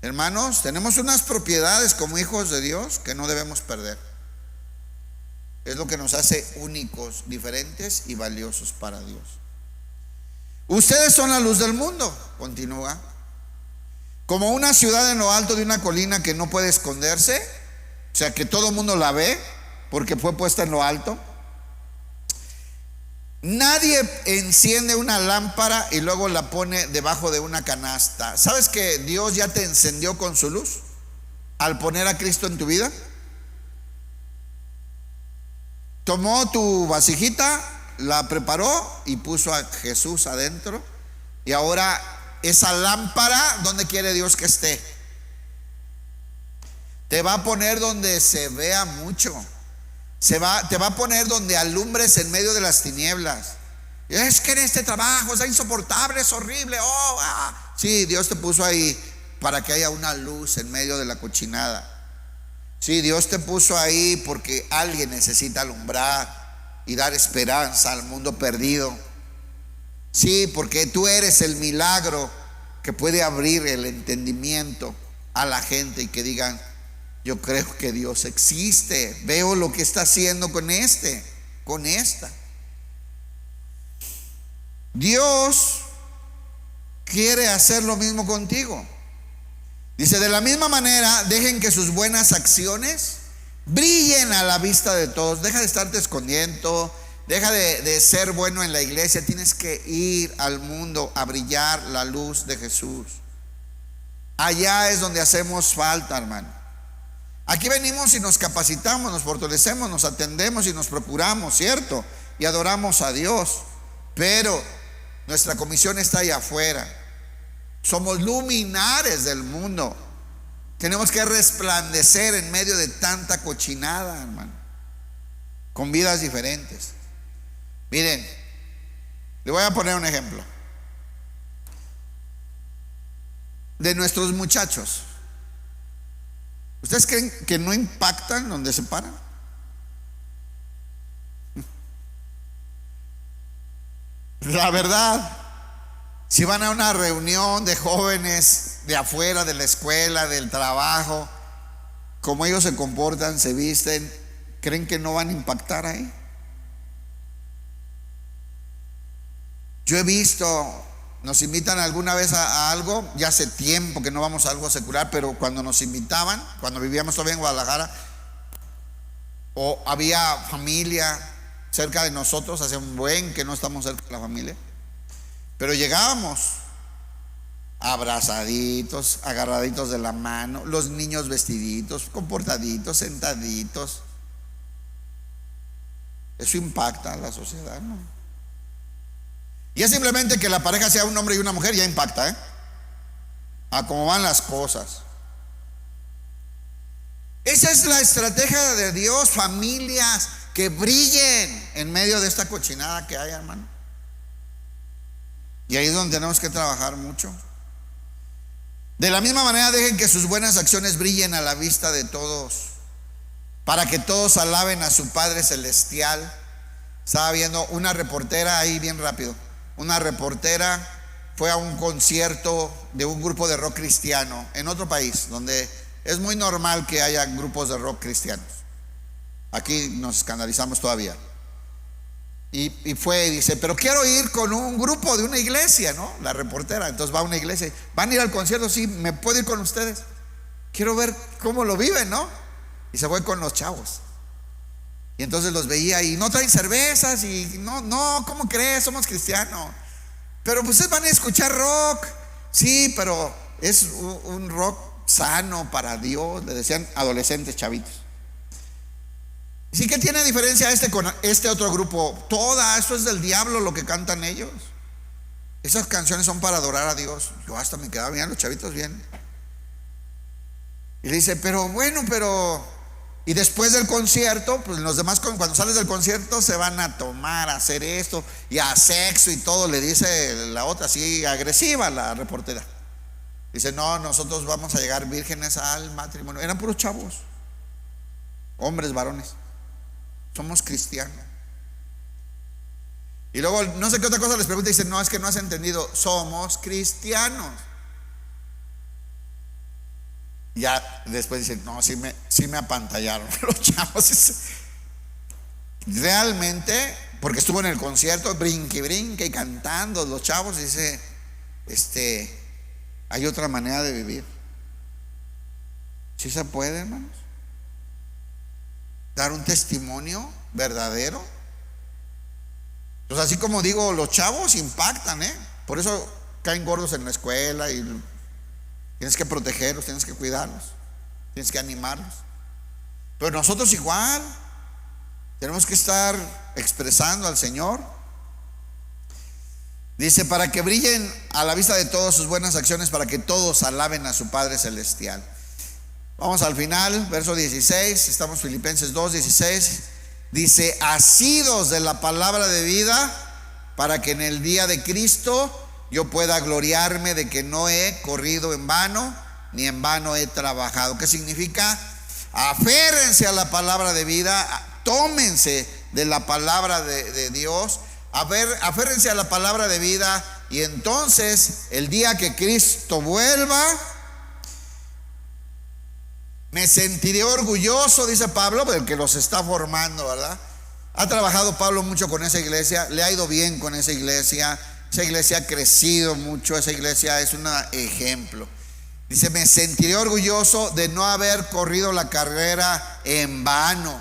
Speaker 1: Hermanos, tenemos unas propiedades como hijos de Dios que no debemos perder. Es lo que nos hace únicos, diferentes y valiosos para Dios. Ustedes son la luz del mundo, continúa. Como una ciudad en lo alto de una colina que no puede esconderse, o sea que todo el mundo la ve porque fue puesta en lo alto. Nadie enciende una lámpara y luego la pone debajo de una canasta. ¿Sabes que Dios ya te encendió con su luz al poner a Cristo en tu vida? Tomó tu vasijita, la preparó y puso a Jesús adentro. Y ahora esa lámpara, ¿dónde quiere Dios que esté? Te va a poner donde se vea mucho. Te va a poner donde alumbres en medio de las tinieblas. Es que en este trabajo es insoportable, es horrible. Sí, Dios te puso ahí para que haya una luz en medio de la cochinada. Sí, Dios te puso ahí porque alguien necesita alumbrar y dar esperanza al mundo perdido. Sí, porque tú eres el milagro que puede abrir el entendimiento a la gente y que digan: yo creo que Dios existe, veo lo que está haciendo con esta. Dios quiere hacer lo mismo contigo. Dice: de la misma manera, dejen que sus buenas acciones brillen a la vista de todos. Deja de estarte escondiendo, deja de ser bueno en la iglesia. Tienes que ir al mundo a brillar la luz de Jesús. Allá es donde hacemos falta, hermano. Aquí venimos y nos capacitamos, nos fortalecemos, nos atendemos y nos procuramos, ¿cierto? Y adoramos a Dios. Pero nuestra comisión está allá afuera. Somos luminares del mundo. Tenemos que resplandecer en medio de tanta cochinada, hermano, con vidas diferentes. Miren, le voy a poner un ejemplo de nuestros muchachos. ¿Ustedes creen que no impactan donde se paran? La verdad, si van a una reunión de jóvenes de afuera de la escuela, del trabajo, como ellos se comportan, se visten, ¿creen que no van a impactar ahí? Yo he visto, nos invitan alguna vez a algo, ya hace tiempo que no vamos a algo secular, pero cuando nos invitaban, cuando vivíamos todavía en Guadalajara, o había familia cerca de nosotros, hace un buen que no estamos cerca de la familia, pero llegábamos abrazaditos, agarraditos de la mano, los niños vestiditos, comportaditos, sentaditos. Eso impacta a la sociedad, ¿no? Y es simplemente que la pareja sea un hombre y una mujer, ya impacta, a cómo van las cosas. Esa es la estrategia de Dios, familias que brillen en medio de esta cochinada que hay, hermano. Y ahí es donde tenemos que trabajar mucho. De la misma manera, dejen que sus buenas acciones brillen a la vista de todos, para que todos alaben a su Padre Celestial. Estaba viendo una reportera ahí, bien rápido. Una reportera fue a un concierto de un grupo de rock cristiano en otro país, donde es muy normal que haya grupos de rock cristianos. Aquí nos escandalizamos todavía. Y fue y dice, pero quiero ir con un grupo de una iglesia, ¿no? La reportera. Entonces va a una iglesia. ¿Van a ir al concierto? Sí, ¿me puedo ir con ustedes? Quiero ver cómo lo viven, ¿no? Y se fue con los chavos. Y entonces los veía y no traen cervezas. Y no, ¿cómo crees? Somos cristianos. Pero pues ustedes van a escuchar rock. Sí, pero es un rock sano para Dios. Le decían adolescentes, chavitos. Sí, ¿qué tiene diferencia este con este otro grupo? Eso es del diablo lo que cantan ellos. Esas canciones son para adorar a Dios. Yo hasta me quedaba bien, los chavitos bien. Y le dice, pero bueno, y después del concierto, pues los demás cuando sales del concierto se van a tomar, a hacer esto y a sexo y todo, le dice la otra, así agresiva, la reportera. Dice, no, nosotros vamos a llegar vírgenes al matrimonio. Eran puros chavos, hombres, varones. Somos cristianos. Y luego no sé qué otra cosa les pregunta y dice, no, es que no has entendido, somos cristianos. Ya después dicen, no, sí me apantallaron los chavos. Realmente, porque estuvo en el concierto, brinque y cantando los chavos, dice, hay otra manera de vivir. ¿Sí se puede, hermanos? Dar un testimonio verdadero. Pues así como digo, los chavos impactan, por eso caen gordos en la escuela y tienes que protegerlos, tienes que cuidarlos, tienes que animarlos. Pero nosotros igual tenemos que estar expresando al Señor. Dice, para que brillen a la vista de todos sus buenas acciones, para que todos alaben a su Padre Celestial. Vamos al final, verso 16, estamos Filipenses 2:16. Dice, asidos de la palabra de vida, para que en el día de Cristo yo pueda gloriarme de que no he corrido en vano, ni en vano he trabajado. ¿Qué significa? Aférrense a la palabra de vida, tómense de la palabra de Dios, aférrense a la palabra de vida, y entonces el día que Cristo vuelva, me sentiré orgulloso, dice Pablo, porque los está formando, ¿verdad? Ha trabajado Pablo mucho con esa iglesia, le ha ido bien con esa iglesia ha crecido mucho, esa iglesia es un ejemplo. Dice, me sentiré orgulloso de no haber corrido la carrera en vano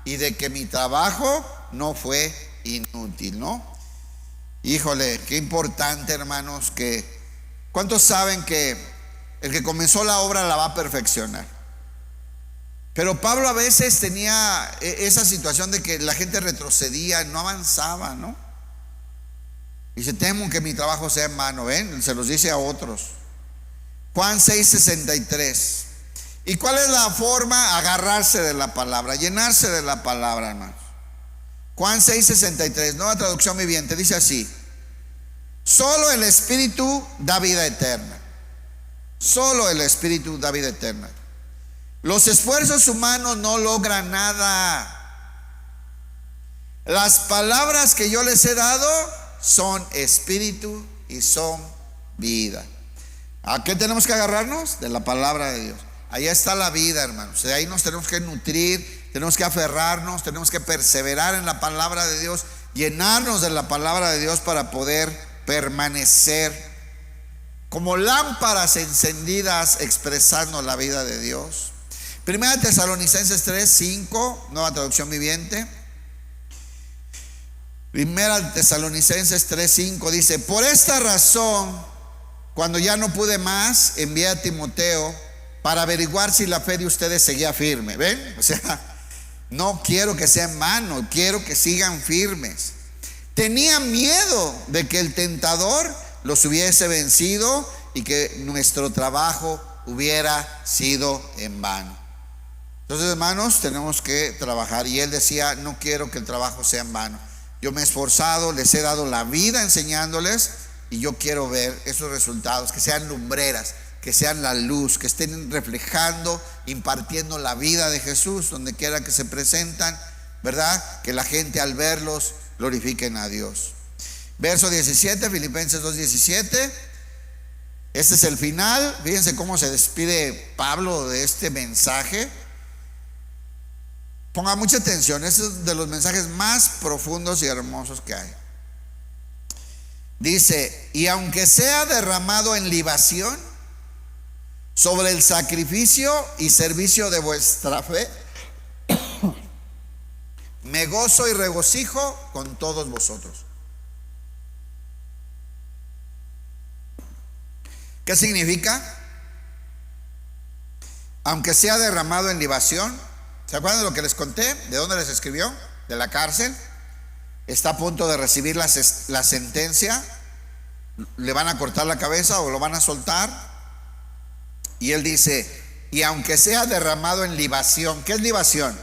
Speaker 1: y de que mi trabajo no fue inútil, ¿no? Híjole, qué importante, hermanos, ¿cuántos saben que el que comenzó la obra la va a perfeccionar? Pero Pablo a veces tenía esa situación de que la gente retrocedía, no avanzaba, ¿no? Dice, temo que mi trabajo sea en vano, ¿ven? Se los dice a otros. Juan 6:63. ¿Y cuál es la forma? Agarrarse de la palabra, llenarse de la palabra, hermanos. Juan 6:63, nueva traducción viviente, dice así: solo el Espíritu da vida eterna. Solo el Espíritu da vida eterna. Los esfuerzos humanos no logran nada. Las palabras que yo les he dado son espíritu y son vida. ¿A qué tenemos que agarrarnos? De la palabra de Dios. Ahí está la vida, hermanos. De ahí nos tenemos que nutrir, tenemos que aferrarnos, tenemos que perseverar en la palabra de Dios, llenarnos de la palabra de Dios para poder permanecer como lámparas encendidas expresando la vida de Dios. Primera Tesalonicenses 3:5, nueva traducción viviente. Primera Tesalonicenses 3:5 dice: por esta razón, cuando ya no pude más, envié a Timoteo para averiguar si la fe de ustedes seguía firme. ¿Ven? O sea, no quiero que sea en vano, quiero que sigan firmes. Tenía miedo de que el tentador los hubiese vencido y que nuestro trabajo hubiera sido en vano. Entonces, hermanos, tenemos que trabajar. Y él decía, no quiero que el trabajo sea en vano. Yo me he esforzado, les he dado la vida enseñándoles, y yo quiero ver esos resultados, que sean lumbreras, que sean la luz, que estén reflejando, impartiendo la vida de Jesús donde quiera que se presentan, ¿verdad? Que la gente al verlos glorifiquen a Dios. Verso 17, Filipenses 2:17. Este es el final. Fíjense cómo se despide Pablo de este mensaje. Ponga mucha atención, este es de los mensajes más profundos y hermosos que hay. Dice: y aunque sea derramado en libación sobre el sacrificio y servicio de vuestra fe, me gozo y regocijo con todos vosotros. ¿Qué significa? Aunque sea derramado en libación. ¿Se acuerdan de lo que les conté? ¿De dónde les escribió? De la cárcel. Está a punto de recibir la sentencia. Le van a cortar la cabeza o lo van a soltar. Y él dice: y aunque sea derramado en libación. ¿Qué es libación?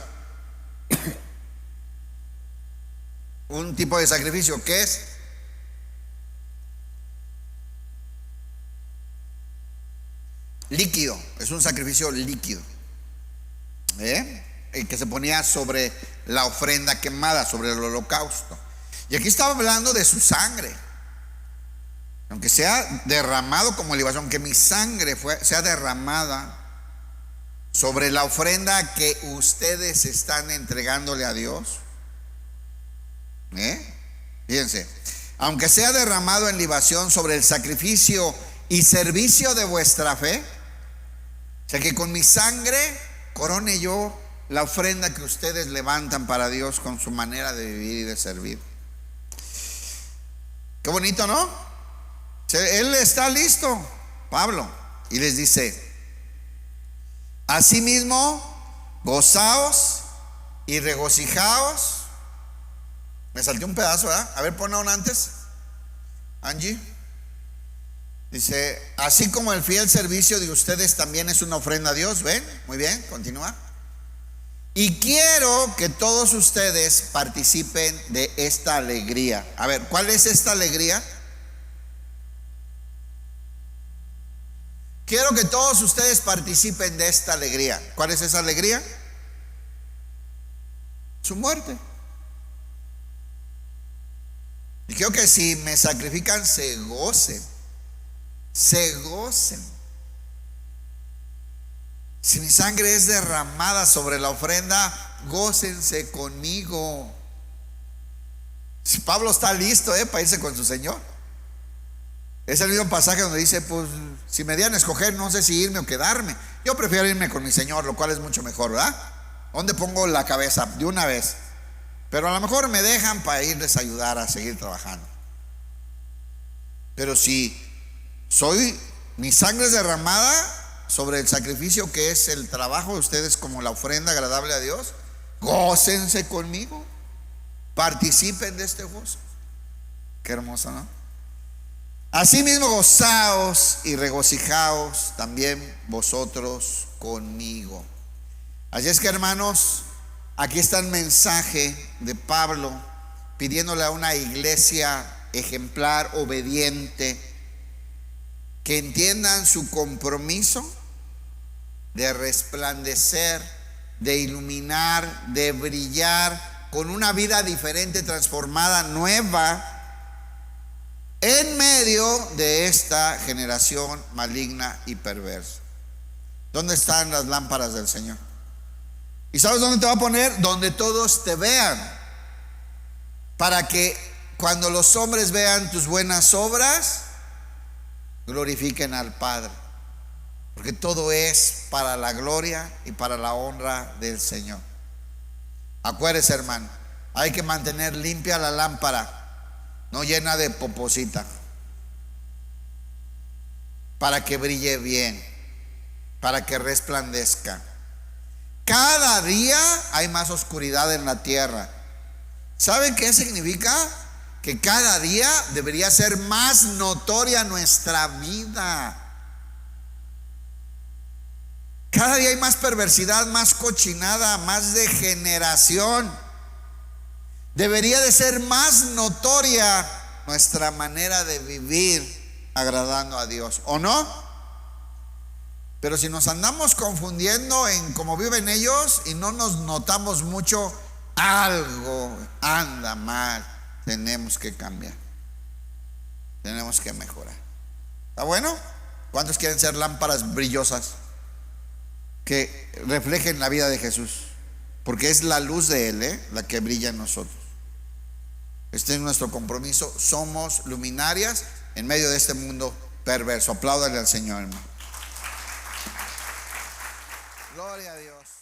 Speaker 1: Un tipo de sacrificio. ¿Qué es? Líquido. Es un sacrificio líquido, el que se ponía sobre la ofrenda quemada, sobre el holocausto. Y aquí estaba hablando de su sangre. Aunque sea derramado como libación, que mi sangre sea derramada sobre la ofrenda que ustedes están entregándole a Dios. Fíjense: aunque sea derramado en libación sobre el sacrificio y servicio de vuestra fe. O sea, que con mi sangre corone yo la ofrenda que ustedes levantan para Dios con su manera de vivir y de servir. Qué bonito, ¿no? Él está listo, Pablo, y les dice: asimismo, gozaos y regocijaos. Me salté un pedazo, ¿verdad? A ver, pon aún antes, Angie. Dice: así como el fiel servicio de ustedes también es una ofrenda a Dios. ¿Ven? Muy bien, continúa. Y quiero que todos ustedes participen de esta alegría. A ver, ¿cuál es esta alegría? Quiero que todos ustedes participen de esta alegría. ¿Cuál es esa alegría? Su muerte. Y quiero que si me sacrifican se gocen. Se gocen. Si mi sangre es derramada sobre la ofrenda, gócense conmigo. Si Pablo está listo para irse con su Señor. Es el mismo pasaje donde dice: pues si me dieran a escoger, no sé si irme o quedarme. Yo prefiero irme con mi Señor, lo cual es mucho mejor, ¿verdad? ¿Dónde pongo la cabeza? De una vez. Pero a lo mejor me dejan para irles a ayudar a seguir trabajando. Pero si mi sangre es derramada sobre el sacrificio que es el trabajo de ustedes como la ofrenda agradable a Dios, gócense conmigo, participen de este gozo. Qué hermoso, ¿no? Asimismo, gozaos y regocijaos también vosotros conmigo. Así es que, hermanos, aquí está el mensaje de Pablo pidiéndole a una iglesia ejemplar, obediente, que entiendan su compromiso de resplandecer, de iluminar, de brillar con una vida diferente, transformada, nueva, en medio de esta generación maligna y perversa. ¿Dónde están las lámparas del Señor? ¿Y sabes dónde te va a poner? Donde todos te vean, para que cuando los hombres vean tus buenas obras, glorifiquen al Padre, porque todo es para la gloria y para la honra del Señor. Acuérdese, hermano, hay que mantener limpia la lámpara, no llena de poposita, para que brille bien, para que resplandezca. Cada día hay más oscuridad en la tierra. ¿Saben qué significa? Que cada día debería ser más notoria nuestra vida. Cada día hay más perversidad, más cochinada, más degeneración. Debería de ser más notoria nuestra manera de vivir agradando a Dios, ¿o no? Pero si nos andamos confundiendo en cómo viven ellos y no nos notamos mucho, algo anda mal. Tenemos que cambiar, tenemos que mejorar. ¿Está bueno? ¿Cuántos quieren ser lámparas brillosas que reflejen la vida de Jesús? Porque es la luz de Él, la que brilla en nosotros. Este es nuestro compromiso. Somos luminarias en medio de este mundo perverso. Apláudale al Señor, hermano. Gloria a Dios.